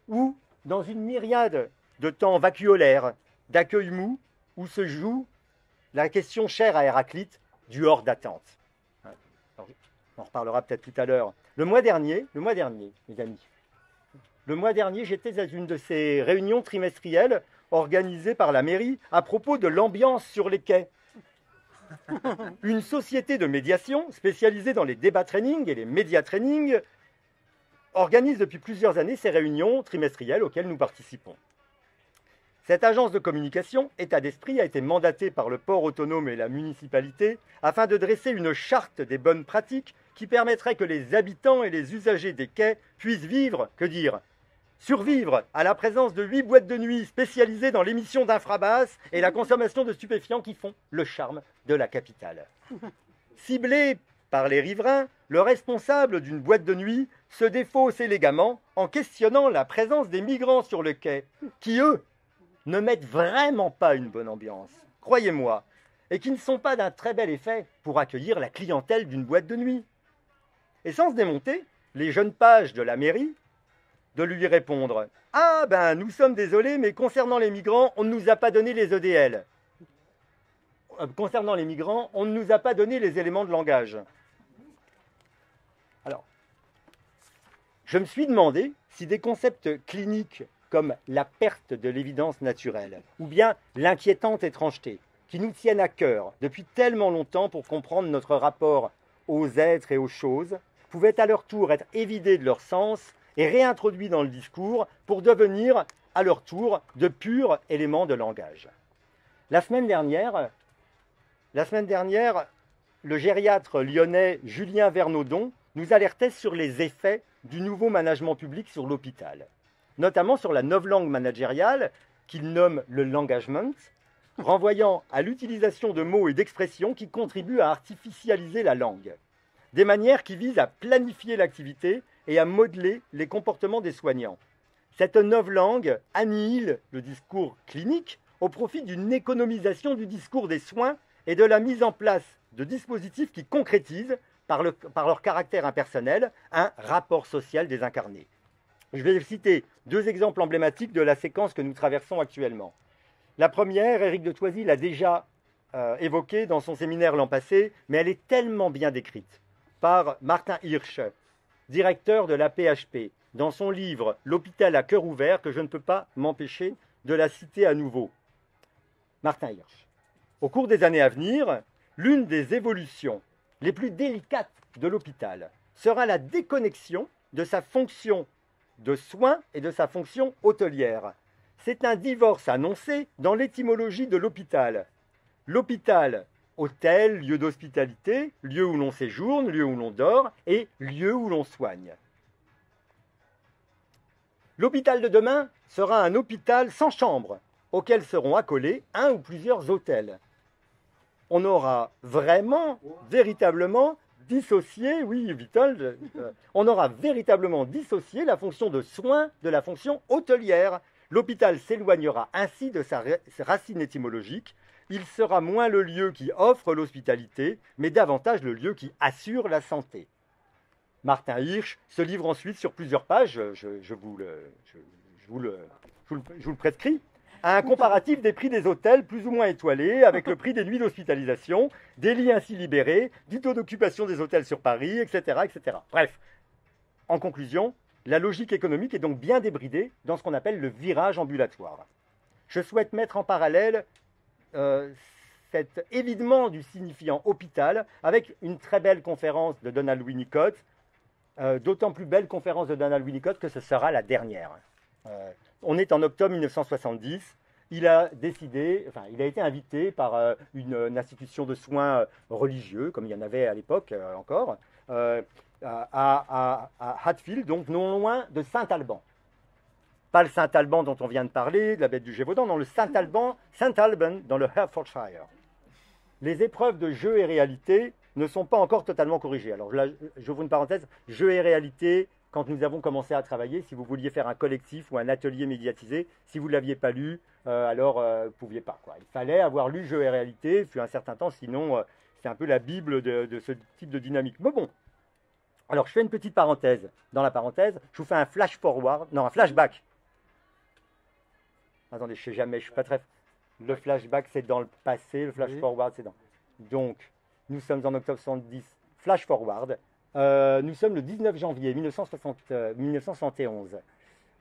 où, dans une myriade de temps vacuolaires, d'accueil mou, où se joue la question chère à Héraclite du hors d'attente. On en reparlera peut-être tout à l'heure. Le mois dernier, mes amis, j'étais à une de ces réunions trimestrielles organisées par la mairie à propos de l'ambiance sur les quais. Une société de médiation spécialisée dans les débats training et les médias training organise depuis plusieurs années ces réunions trimestrielles auxquelles nous participons. Cette agence de communication, État d'Esprit, a été mandatée par le port autonome et la municipalité afin de dresser une charte des bonnes pratiques qui permettrait que les habitants et les usagers des quais puissent vivre, survivre à la présence de 8 boîtes de nuit spécialisées dans l'émission d'infrabasses et la consommation de stupéfiants qui font le charme de la capitale. Ciblé par les riverains, le responsable d'une boîte de nuit se défausse élégamment en questionnant la présence des migrants sur le quai, qui, eux, ne mettent vraiment pas une bonne ambiance, croyez-moi, et qui ne sont pas d'un très bel effet pour accueillir la clientèle d'une boîte de nuit. Et sans se démonter, les jeunes pages de la mairie de lui répondre « Ah ben, nous sommes désolés, mais concernant les migrants, on ne nous a pas donné les EDL. Concernant les migrants, on ne nous a pas donné les éléments de langage. » Alors, je me suis demandé si des concepts cliniques comme la perte de l'évidence naturelle, ou bien l'inquiétante étrangeté, qui nous tiennent à cœur depuis tellement longtemps pour comprendre notre rapport aux êtres et aux choses, pouvaient à leur tour être évidés de leur sens et réintroduits dans le discours pour devenir, à leur tour, de purs éléments de langage. La semaine dernière, le gériatre lyonnais Julien Vernaudon nous alertait sur les effets du nouveau management public sur l'hôpital, notamment sur la novlangue managériale qu'il nomme le l'engagement, renvoyant à l'utilisation de mots et d'expressions qui contribuent à artificialiser la langue, des manières qui visent à planifier l'activité et à modeler les comportements des soignants. Cette novlangue annihile le discours clinique au profit d'une économisation du discours des soins et de la mise en place de dispositifs qui concrétisent, par leur caractère impersonnel, un rapport social désincarné. Je vais citer 2 exemples emblématiques de la séquence que nous traversons actuellement. La première, Éric de Thoisy l'a déjà évoquée dans son séminaire l'an passé, mais elle est tellement bien décrite par Martin Hirsch, directeur de la PHP, dans son livre « L'hôpital à cœur ouvert » que je ne peux pas m'empêcher de la citer à nouveau. Martin Hirsch. Au cours des années à venir, l'une des évolutions les plus délicates de l'hôpital sera la déconnexion de sa fonction de soins et de sa fonction hôtelière. C'est un divorce annoncé dans l'étymologie de l'hôpital. L'hôpital, hôtel, lieu d'hospitalité, lieu où l'on séjourne, lieu où l'on dort et lieu où l'on soigne. L'hôpital de demain sera un hôpital sans chambre, auquel seront accolés un ou plusieurs hôtels. On aura vraiment, véritablement dissocié, oui Vitold, on aura véritablement dissocié la fonction de soins de la fonction hôtelière. L'hôpital s'éloignera ainsi de sa racine étymologique, il sera moins le lieu qui offre l'hospitalité, mais davantage le lieu qui assure la santé. Martin Hirsch se livre ensuite sur plusieurs pages, je vous le prescris, à un comparatif des prix des hôtels plus ou moins étoilés avec le prix des nuits d'hospitalisation, des lits ainsi libérés, du taux d'occupation des hôtels sur Paris, etc., etc. Bref, en conclusion, la logique économique est donc bien débridée dans ce qu'on appelle le virage ambulatoire. Je souhaite mettre en parallèle cet évidement du signifiant hôpital avec une très belle conférence de Donald Winnicott, d'autant plus belle conférence de Donald Winnicott que ce sera la dernière. On est en octobre 1970. Il a été invité par une institution de soins religieux, comme il y en avait à l'époque encore, à Hatfield, donc non loin de Saint-Alban. Pas le Saint-Alban dont on vient de parler, de la baie du Gévaudan, non, le Saint-Alban dans le Hertfordshire. Les épreuves de jeu et réalité ne sont pas encore totalement corrigées. Alors là, j'ouvre une parenthèse, jeu et réalité, quand nous avons commencé à travailler, si vous vouliez faire un collectif ou un atelier médiatisé, si vous ne l'aviez pas lu, alors vous ne pouviez pas, quoi. Il fallait avoir lu jeu et réalité, depuis un certain temps, sinon c'est un peu la Bible de ce type de dynamique. Mais bon, alors je fais une petite parenthèse. Dans la parenthèse, je vous fais un un flashback. Attendez, je ne sais jamais, je ne suis pas très... Le flashback, c'est dans le passé, le flash forward, c'est dans... Donc, nous sommes en octobre 70, flash forward. Nous sommes le 19 janvier 1971.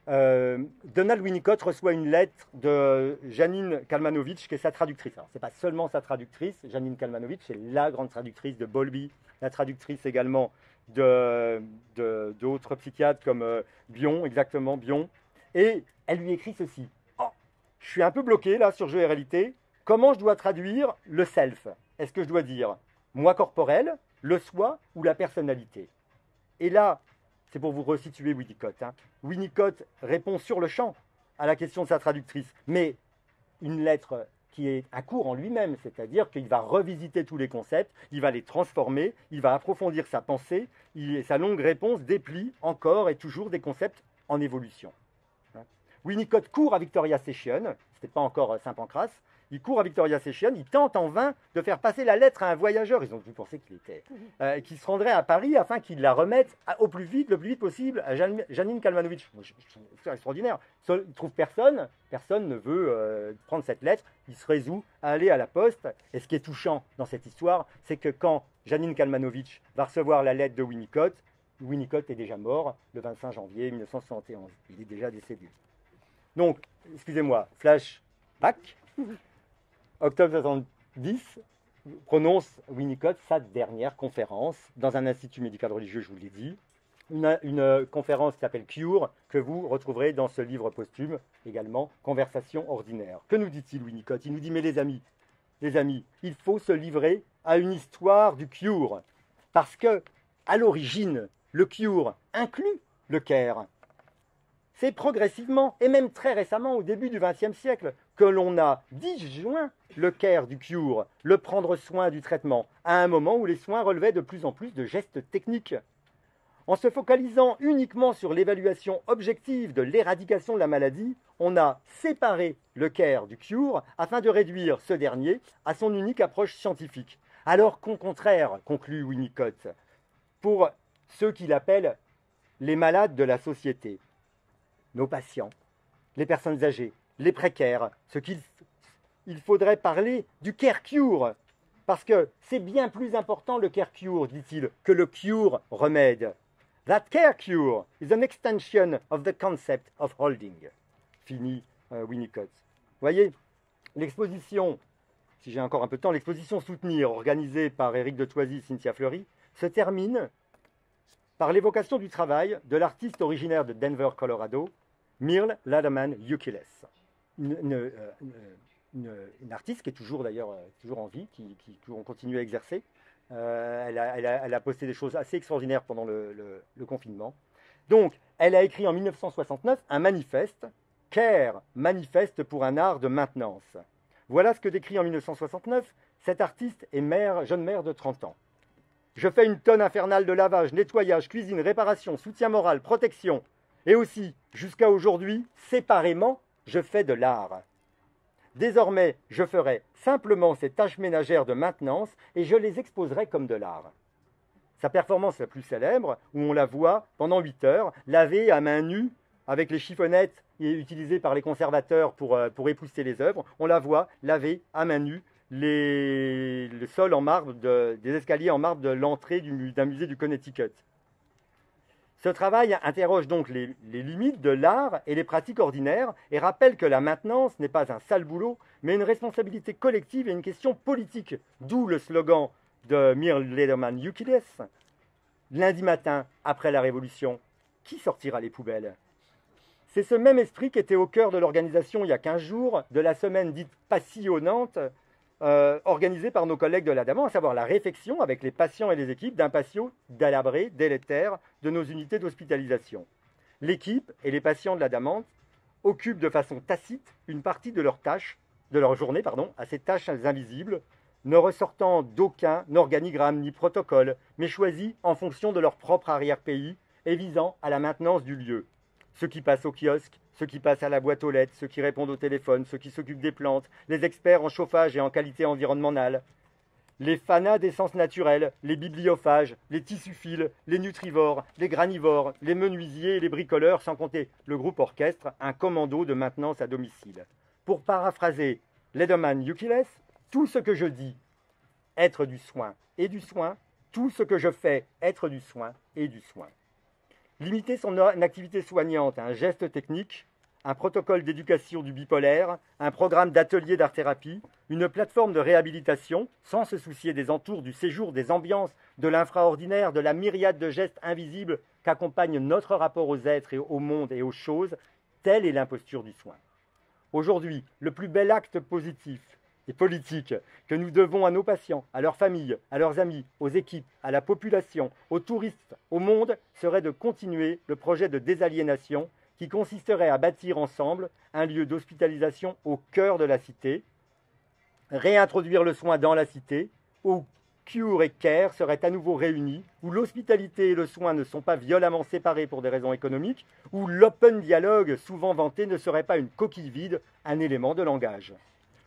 Donald Winnicott reçoit une lettre de Janine Kalmanovitch, qui est sa traductrice. Alors, ce n'est pas seulement sa traductrice, Janine Kalmanovitch, c'est la grande traductrice de Bowlby, la traductrice également d'autres psychiatres comme Bion, exactement, Bion. Et elle lui écrit ceci. Je suis un peu bloqué là sur jeu et réalité. Comment je dois traduire le self? Est-ce que je dois dire moi corporel, le soi ou la personnalité? Et là, c'est pour vous resituer Winnicott. Winnicott répond sur le champ à la question de sa traductrice, mais une lettre qui est un cours en lui-même, c'est-à-dire qu'il va revisiter tous les concepts, il va les transformer, il va approfondir sa pensée, et sa longue réponse déplie encore et toujours des concepts en évolution. Winnicott court à Victoria Station, ce n'était pas encore Saint-Pancras, il court à Victoria Station, il tente en vain de faire passer la lettre à un voyageur, ils ont dû penser qu'il se rendrait à Paris afin qu'il la remette le plus vite possible à Janine Kalmanovitch. C'est extraordinaire, il ne trouve personne ne veut prendre cette lettre, il se résout à aller à la poste, et ce qui est touchant dans cette histoire, c'est que quand Janine Kalmanovitch va recevoir la lettre de Winnicott, Winnicott est déjà mort le 25 janvier 1971, il est déjà décédé. Donc, excusez-moi, flashback, octobre 70, prononce Winnicott sa dernière conférence dans un institut médical religieux, je vous l'ai dit, une conférence qui s'appelle Cure, que vous retrouverez dans ce livre posthume également, Conversation ordinaire. Que nous dit-il Winnicott? Il nous dit, mais les amis, il faut se livrer à une histoire du Cure, parce que, à l'origine, le Cure inclut le Care. C'est progressivement, et même très récemment, au début du XXe siècle, que l'on a disjoint le care du cure, le prendre soin du traitement, à un moment où les soins relevaient de plus en plus de gestes techniques. En se focalisant uniquement sur l'évaluation objective de l'éradication de la maladie, on a séparé le care du cure afin de réduire ce dernier à son unique approche scientifique. Alors qu'au contraire, conclut Winnicott, pour ceux qu'il appelle les malades de la société, nos patients, les personnes âgées, les précaires, il faudrait parler du care cure, parce que c'est bien plus important le care cure, dit-il, que le cure remède. That care cure is an extension of the concept of holding. Fini Winnicott. Vous voyez, l'exposition, si j'ai encore un peu de temps, l'exposition Soutenir, organisée par Éric de Thoisy et Cynthia Fleury, se termine par l'évocation du travail de l'artiste originaire de Denver, Colorado, Myrle Laderman Ukeles, une artiste qui est toujours d'ailleurs toujours en vie, qui continue à exercer. Elle a posté des choses assez extraordinaires pendant le confinement. Donc, elle a écrit en 1969 un manifeste, Care, manifeste pour un art de maintenance. Voilà ce que décrit en 1969 cette artiste et jeune mère de 30 ans. Je fais une tonne infernale de lavage, nettoyage, cuisine, réparation, soutien moral, protection. Et aussi, jusqu'à aujourd'hui, séparément, je fais de l'art. Désormais, je ferai simplement ces tâches ménagères de maintenance et je les exposerai comme de l'art. Sa performance la plus célèbre, où on la voit pendant 8 heures, lavée à main nue, avec les chiffonnettes utilisées par les conservateurs pour épousseter les œuvres, on la voit laver à main nue le sol en marbre, des escaliers en marbre de l'entrée d'un musée du Connecticut. Ce travail interroge donc les limites de l'art et les pratiques ordinaires et rappelle que la maintenance n'est pas un sale boulot, mais une responsabilité collective et une question politique, d'où le slogan de Mir Lederman Yukiles. Lundi matin, après la Révolution, qui sortira les poubelles? C'est ce même esprit qui était au cœur de l'organisation il y a 15 jours de la semaine dite passionnante organisée par nos collègues de l'Adamant, à savoir la réfection avec les patients et les équipes d'un patio délabré, délétère de nos unités d'hospitalisation. L'équipe et les patients de l'Adamant occupent de façon tacite une partie de leur journée à ces tâches invisibles, ne ressortant d'aucun organigramme ni protocole, mais choisis en fonction de leur propre arrière-pays et visant à la maintenance du lieu. Ceux qui passent au kiosque, ceux qui passent à la boîte aux lettres, ceux qui répondent au téléphone, ceux qui s'occupent des plantes, les experts en chauffage et en qualité environnementale, les fanas d'essence naturelle, les bibliophages, les tissus-fils, les nutrivores, les granivores, les menuisiers et les bricoleurs, sans compter le groupe orchestre, un commando de maintenance à domicile. Pour paraphraser Lederman Yukiles, tout ce que je dis, être du soin et du soin, tout ce que je fais, être du soin et du soin. Limiter son activité soignante à un geste technique, un protocole d'éducation du bipolaire, un programme d'atelier d'art-thérapie, une plateforme de réhabilitation, sans se soucier des entours, du séjour, des ambiances, de l'infraordinaire, de la myriade de gestes invisibles qu'accompagnent notre rapport aux êtres et au monde et aux choses, telle est l'imposture du soin. Aujourd'hui, le plus bel acte positif et politique que nous devons à nos patients, à leurs familles, à leurs amis, aux équipes, à la population, aux touristes, au monde, serait de continuer le projet de désaliénation qui consisterait à bâtir ensemble un lieu d'hospitalisation au cœur de la cité, réintroduire le soin dans la cité, où Cure et Care seraient à nouveau réunis, où l'hospitalité et le soin ne sont pas violemment séparés pour des raisons économiques, où l'open dialogue souvent vanté ne serait pas une coquille vide, un élément de langage.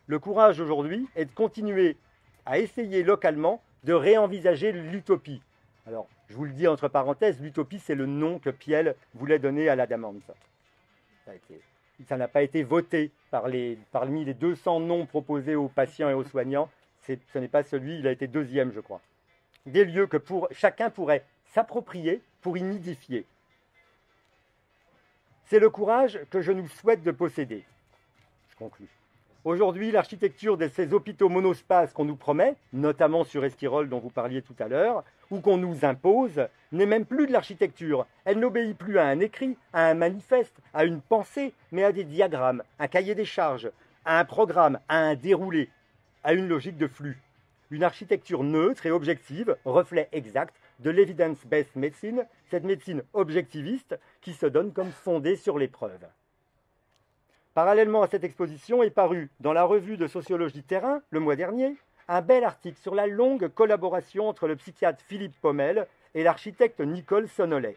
Le courage aujourd'hui est de continuer à essayer localement de réenvisager l'utopie. Alors, je vous le dis entre parenthèses, l'utopie, c'est le nom que Piel voulait donner à l'Adamant. Ça n'a pas été voté parmi les 200 noms proposés aux patients et aux soignants. Ce n'est pas celui, il a été deuxième, je crois. Des lieux que chacun pourrait s'approprier pour y nidifier. C'est le courage que je nous souhaite de posséder. Je conclus. Aujourd'hui, l'architecture de ces hôpitaux monospaces qu'on nous promet, notamment sur Esquirol dont vous parliez tout à l'heure, ou qu'on nous impose, n'est même plus de l'architecture. Elle n'obéit plus à un écrit, à un manifeste, à une pensée, mais à des diagrammes, un cahier des charges, à un programme, à un déroulé, à une logique de flux. Une architecture neutre et objective, reflet exact de l'evidence-based medicine, cette médecine objectiviste qui se donne comme fondée sur les preuves. Parallèlement à cette exposition est paru dans la revue de sociologie Terrain, le mois dernier, un bel article sur la longue collaboration entre le psychiatre Philippe Pommel et l'architecte Nicole Sonnolet.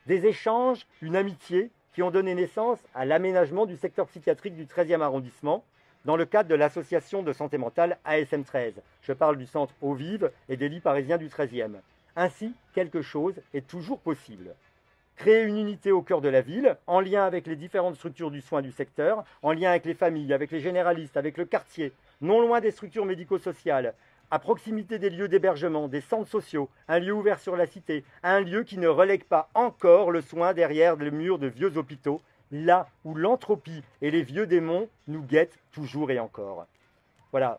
Des échanges, une amitié qui ont donné naissance à l'aménagement du secteur psychiatrique du 13e arrondissement dans le cadre de l'association de santé mentale ASM 13. Je parle du centre Eau Vive et des lits parisiens du 13e. Ainsi, quelque chose est toujours possible. Créer une unité au cœur de la ville, en lien avec les différentes structures du soin du secteur, en lien avec les familles, avec les généralistes, avec le quartier, non loin des structures médico-sociales, à proximité des lieux d'hébergement, des centres sociaux, un lieu ouvert sur la cité, un lieu qui ne relègue pas encore le soin derrière les murs de vieux hôpitaux, là où l'entropie et les vieux démons nous guettent toujours et encore. Voilà.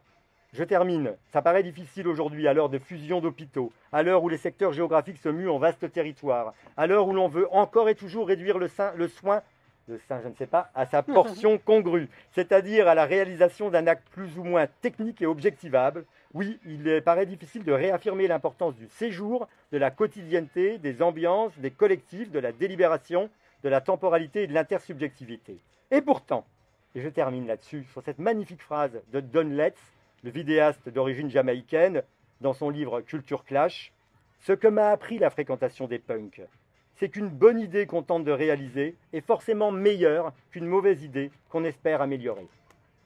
Je termine. Ça paraît difficile aujourd'hui à l'heure de fusion d'hôpitaux, à l'heure où les secteurs géographiques se muent en vastes territoires, à l'heure où l'on veut encore et toujours réduire le soin, je ne sais pas, à sa portion congrue, c'est-à-dire à la réalisation d'un acte plus ou moins technique et objectivable. Oui, il paraît difficile de réaffirmer l'importance du séjour, de la quotidienneté, des ambiances, des collectifs, de la délibération, de la temporalité et de l'intersubjectivité. Et pourtant, et je termine là-dessus, sur cette magnifique phrase de Don Letts, le vidéaste d'origine jamaïcaine, dans son livre Culture Clash, « Ce que m'a appris la fréquentation des punks, c'est qu'une bonne idée qu'on tente de réaliser est forcément meilleure qu'une mauvaise idée qu'on espère améliorer. »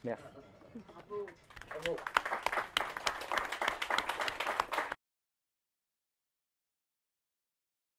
Merci.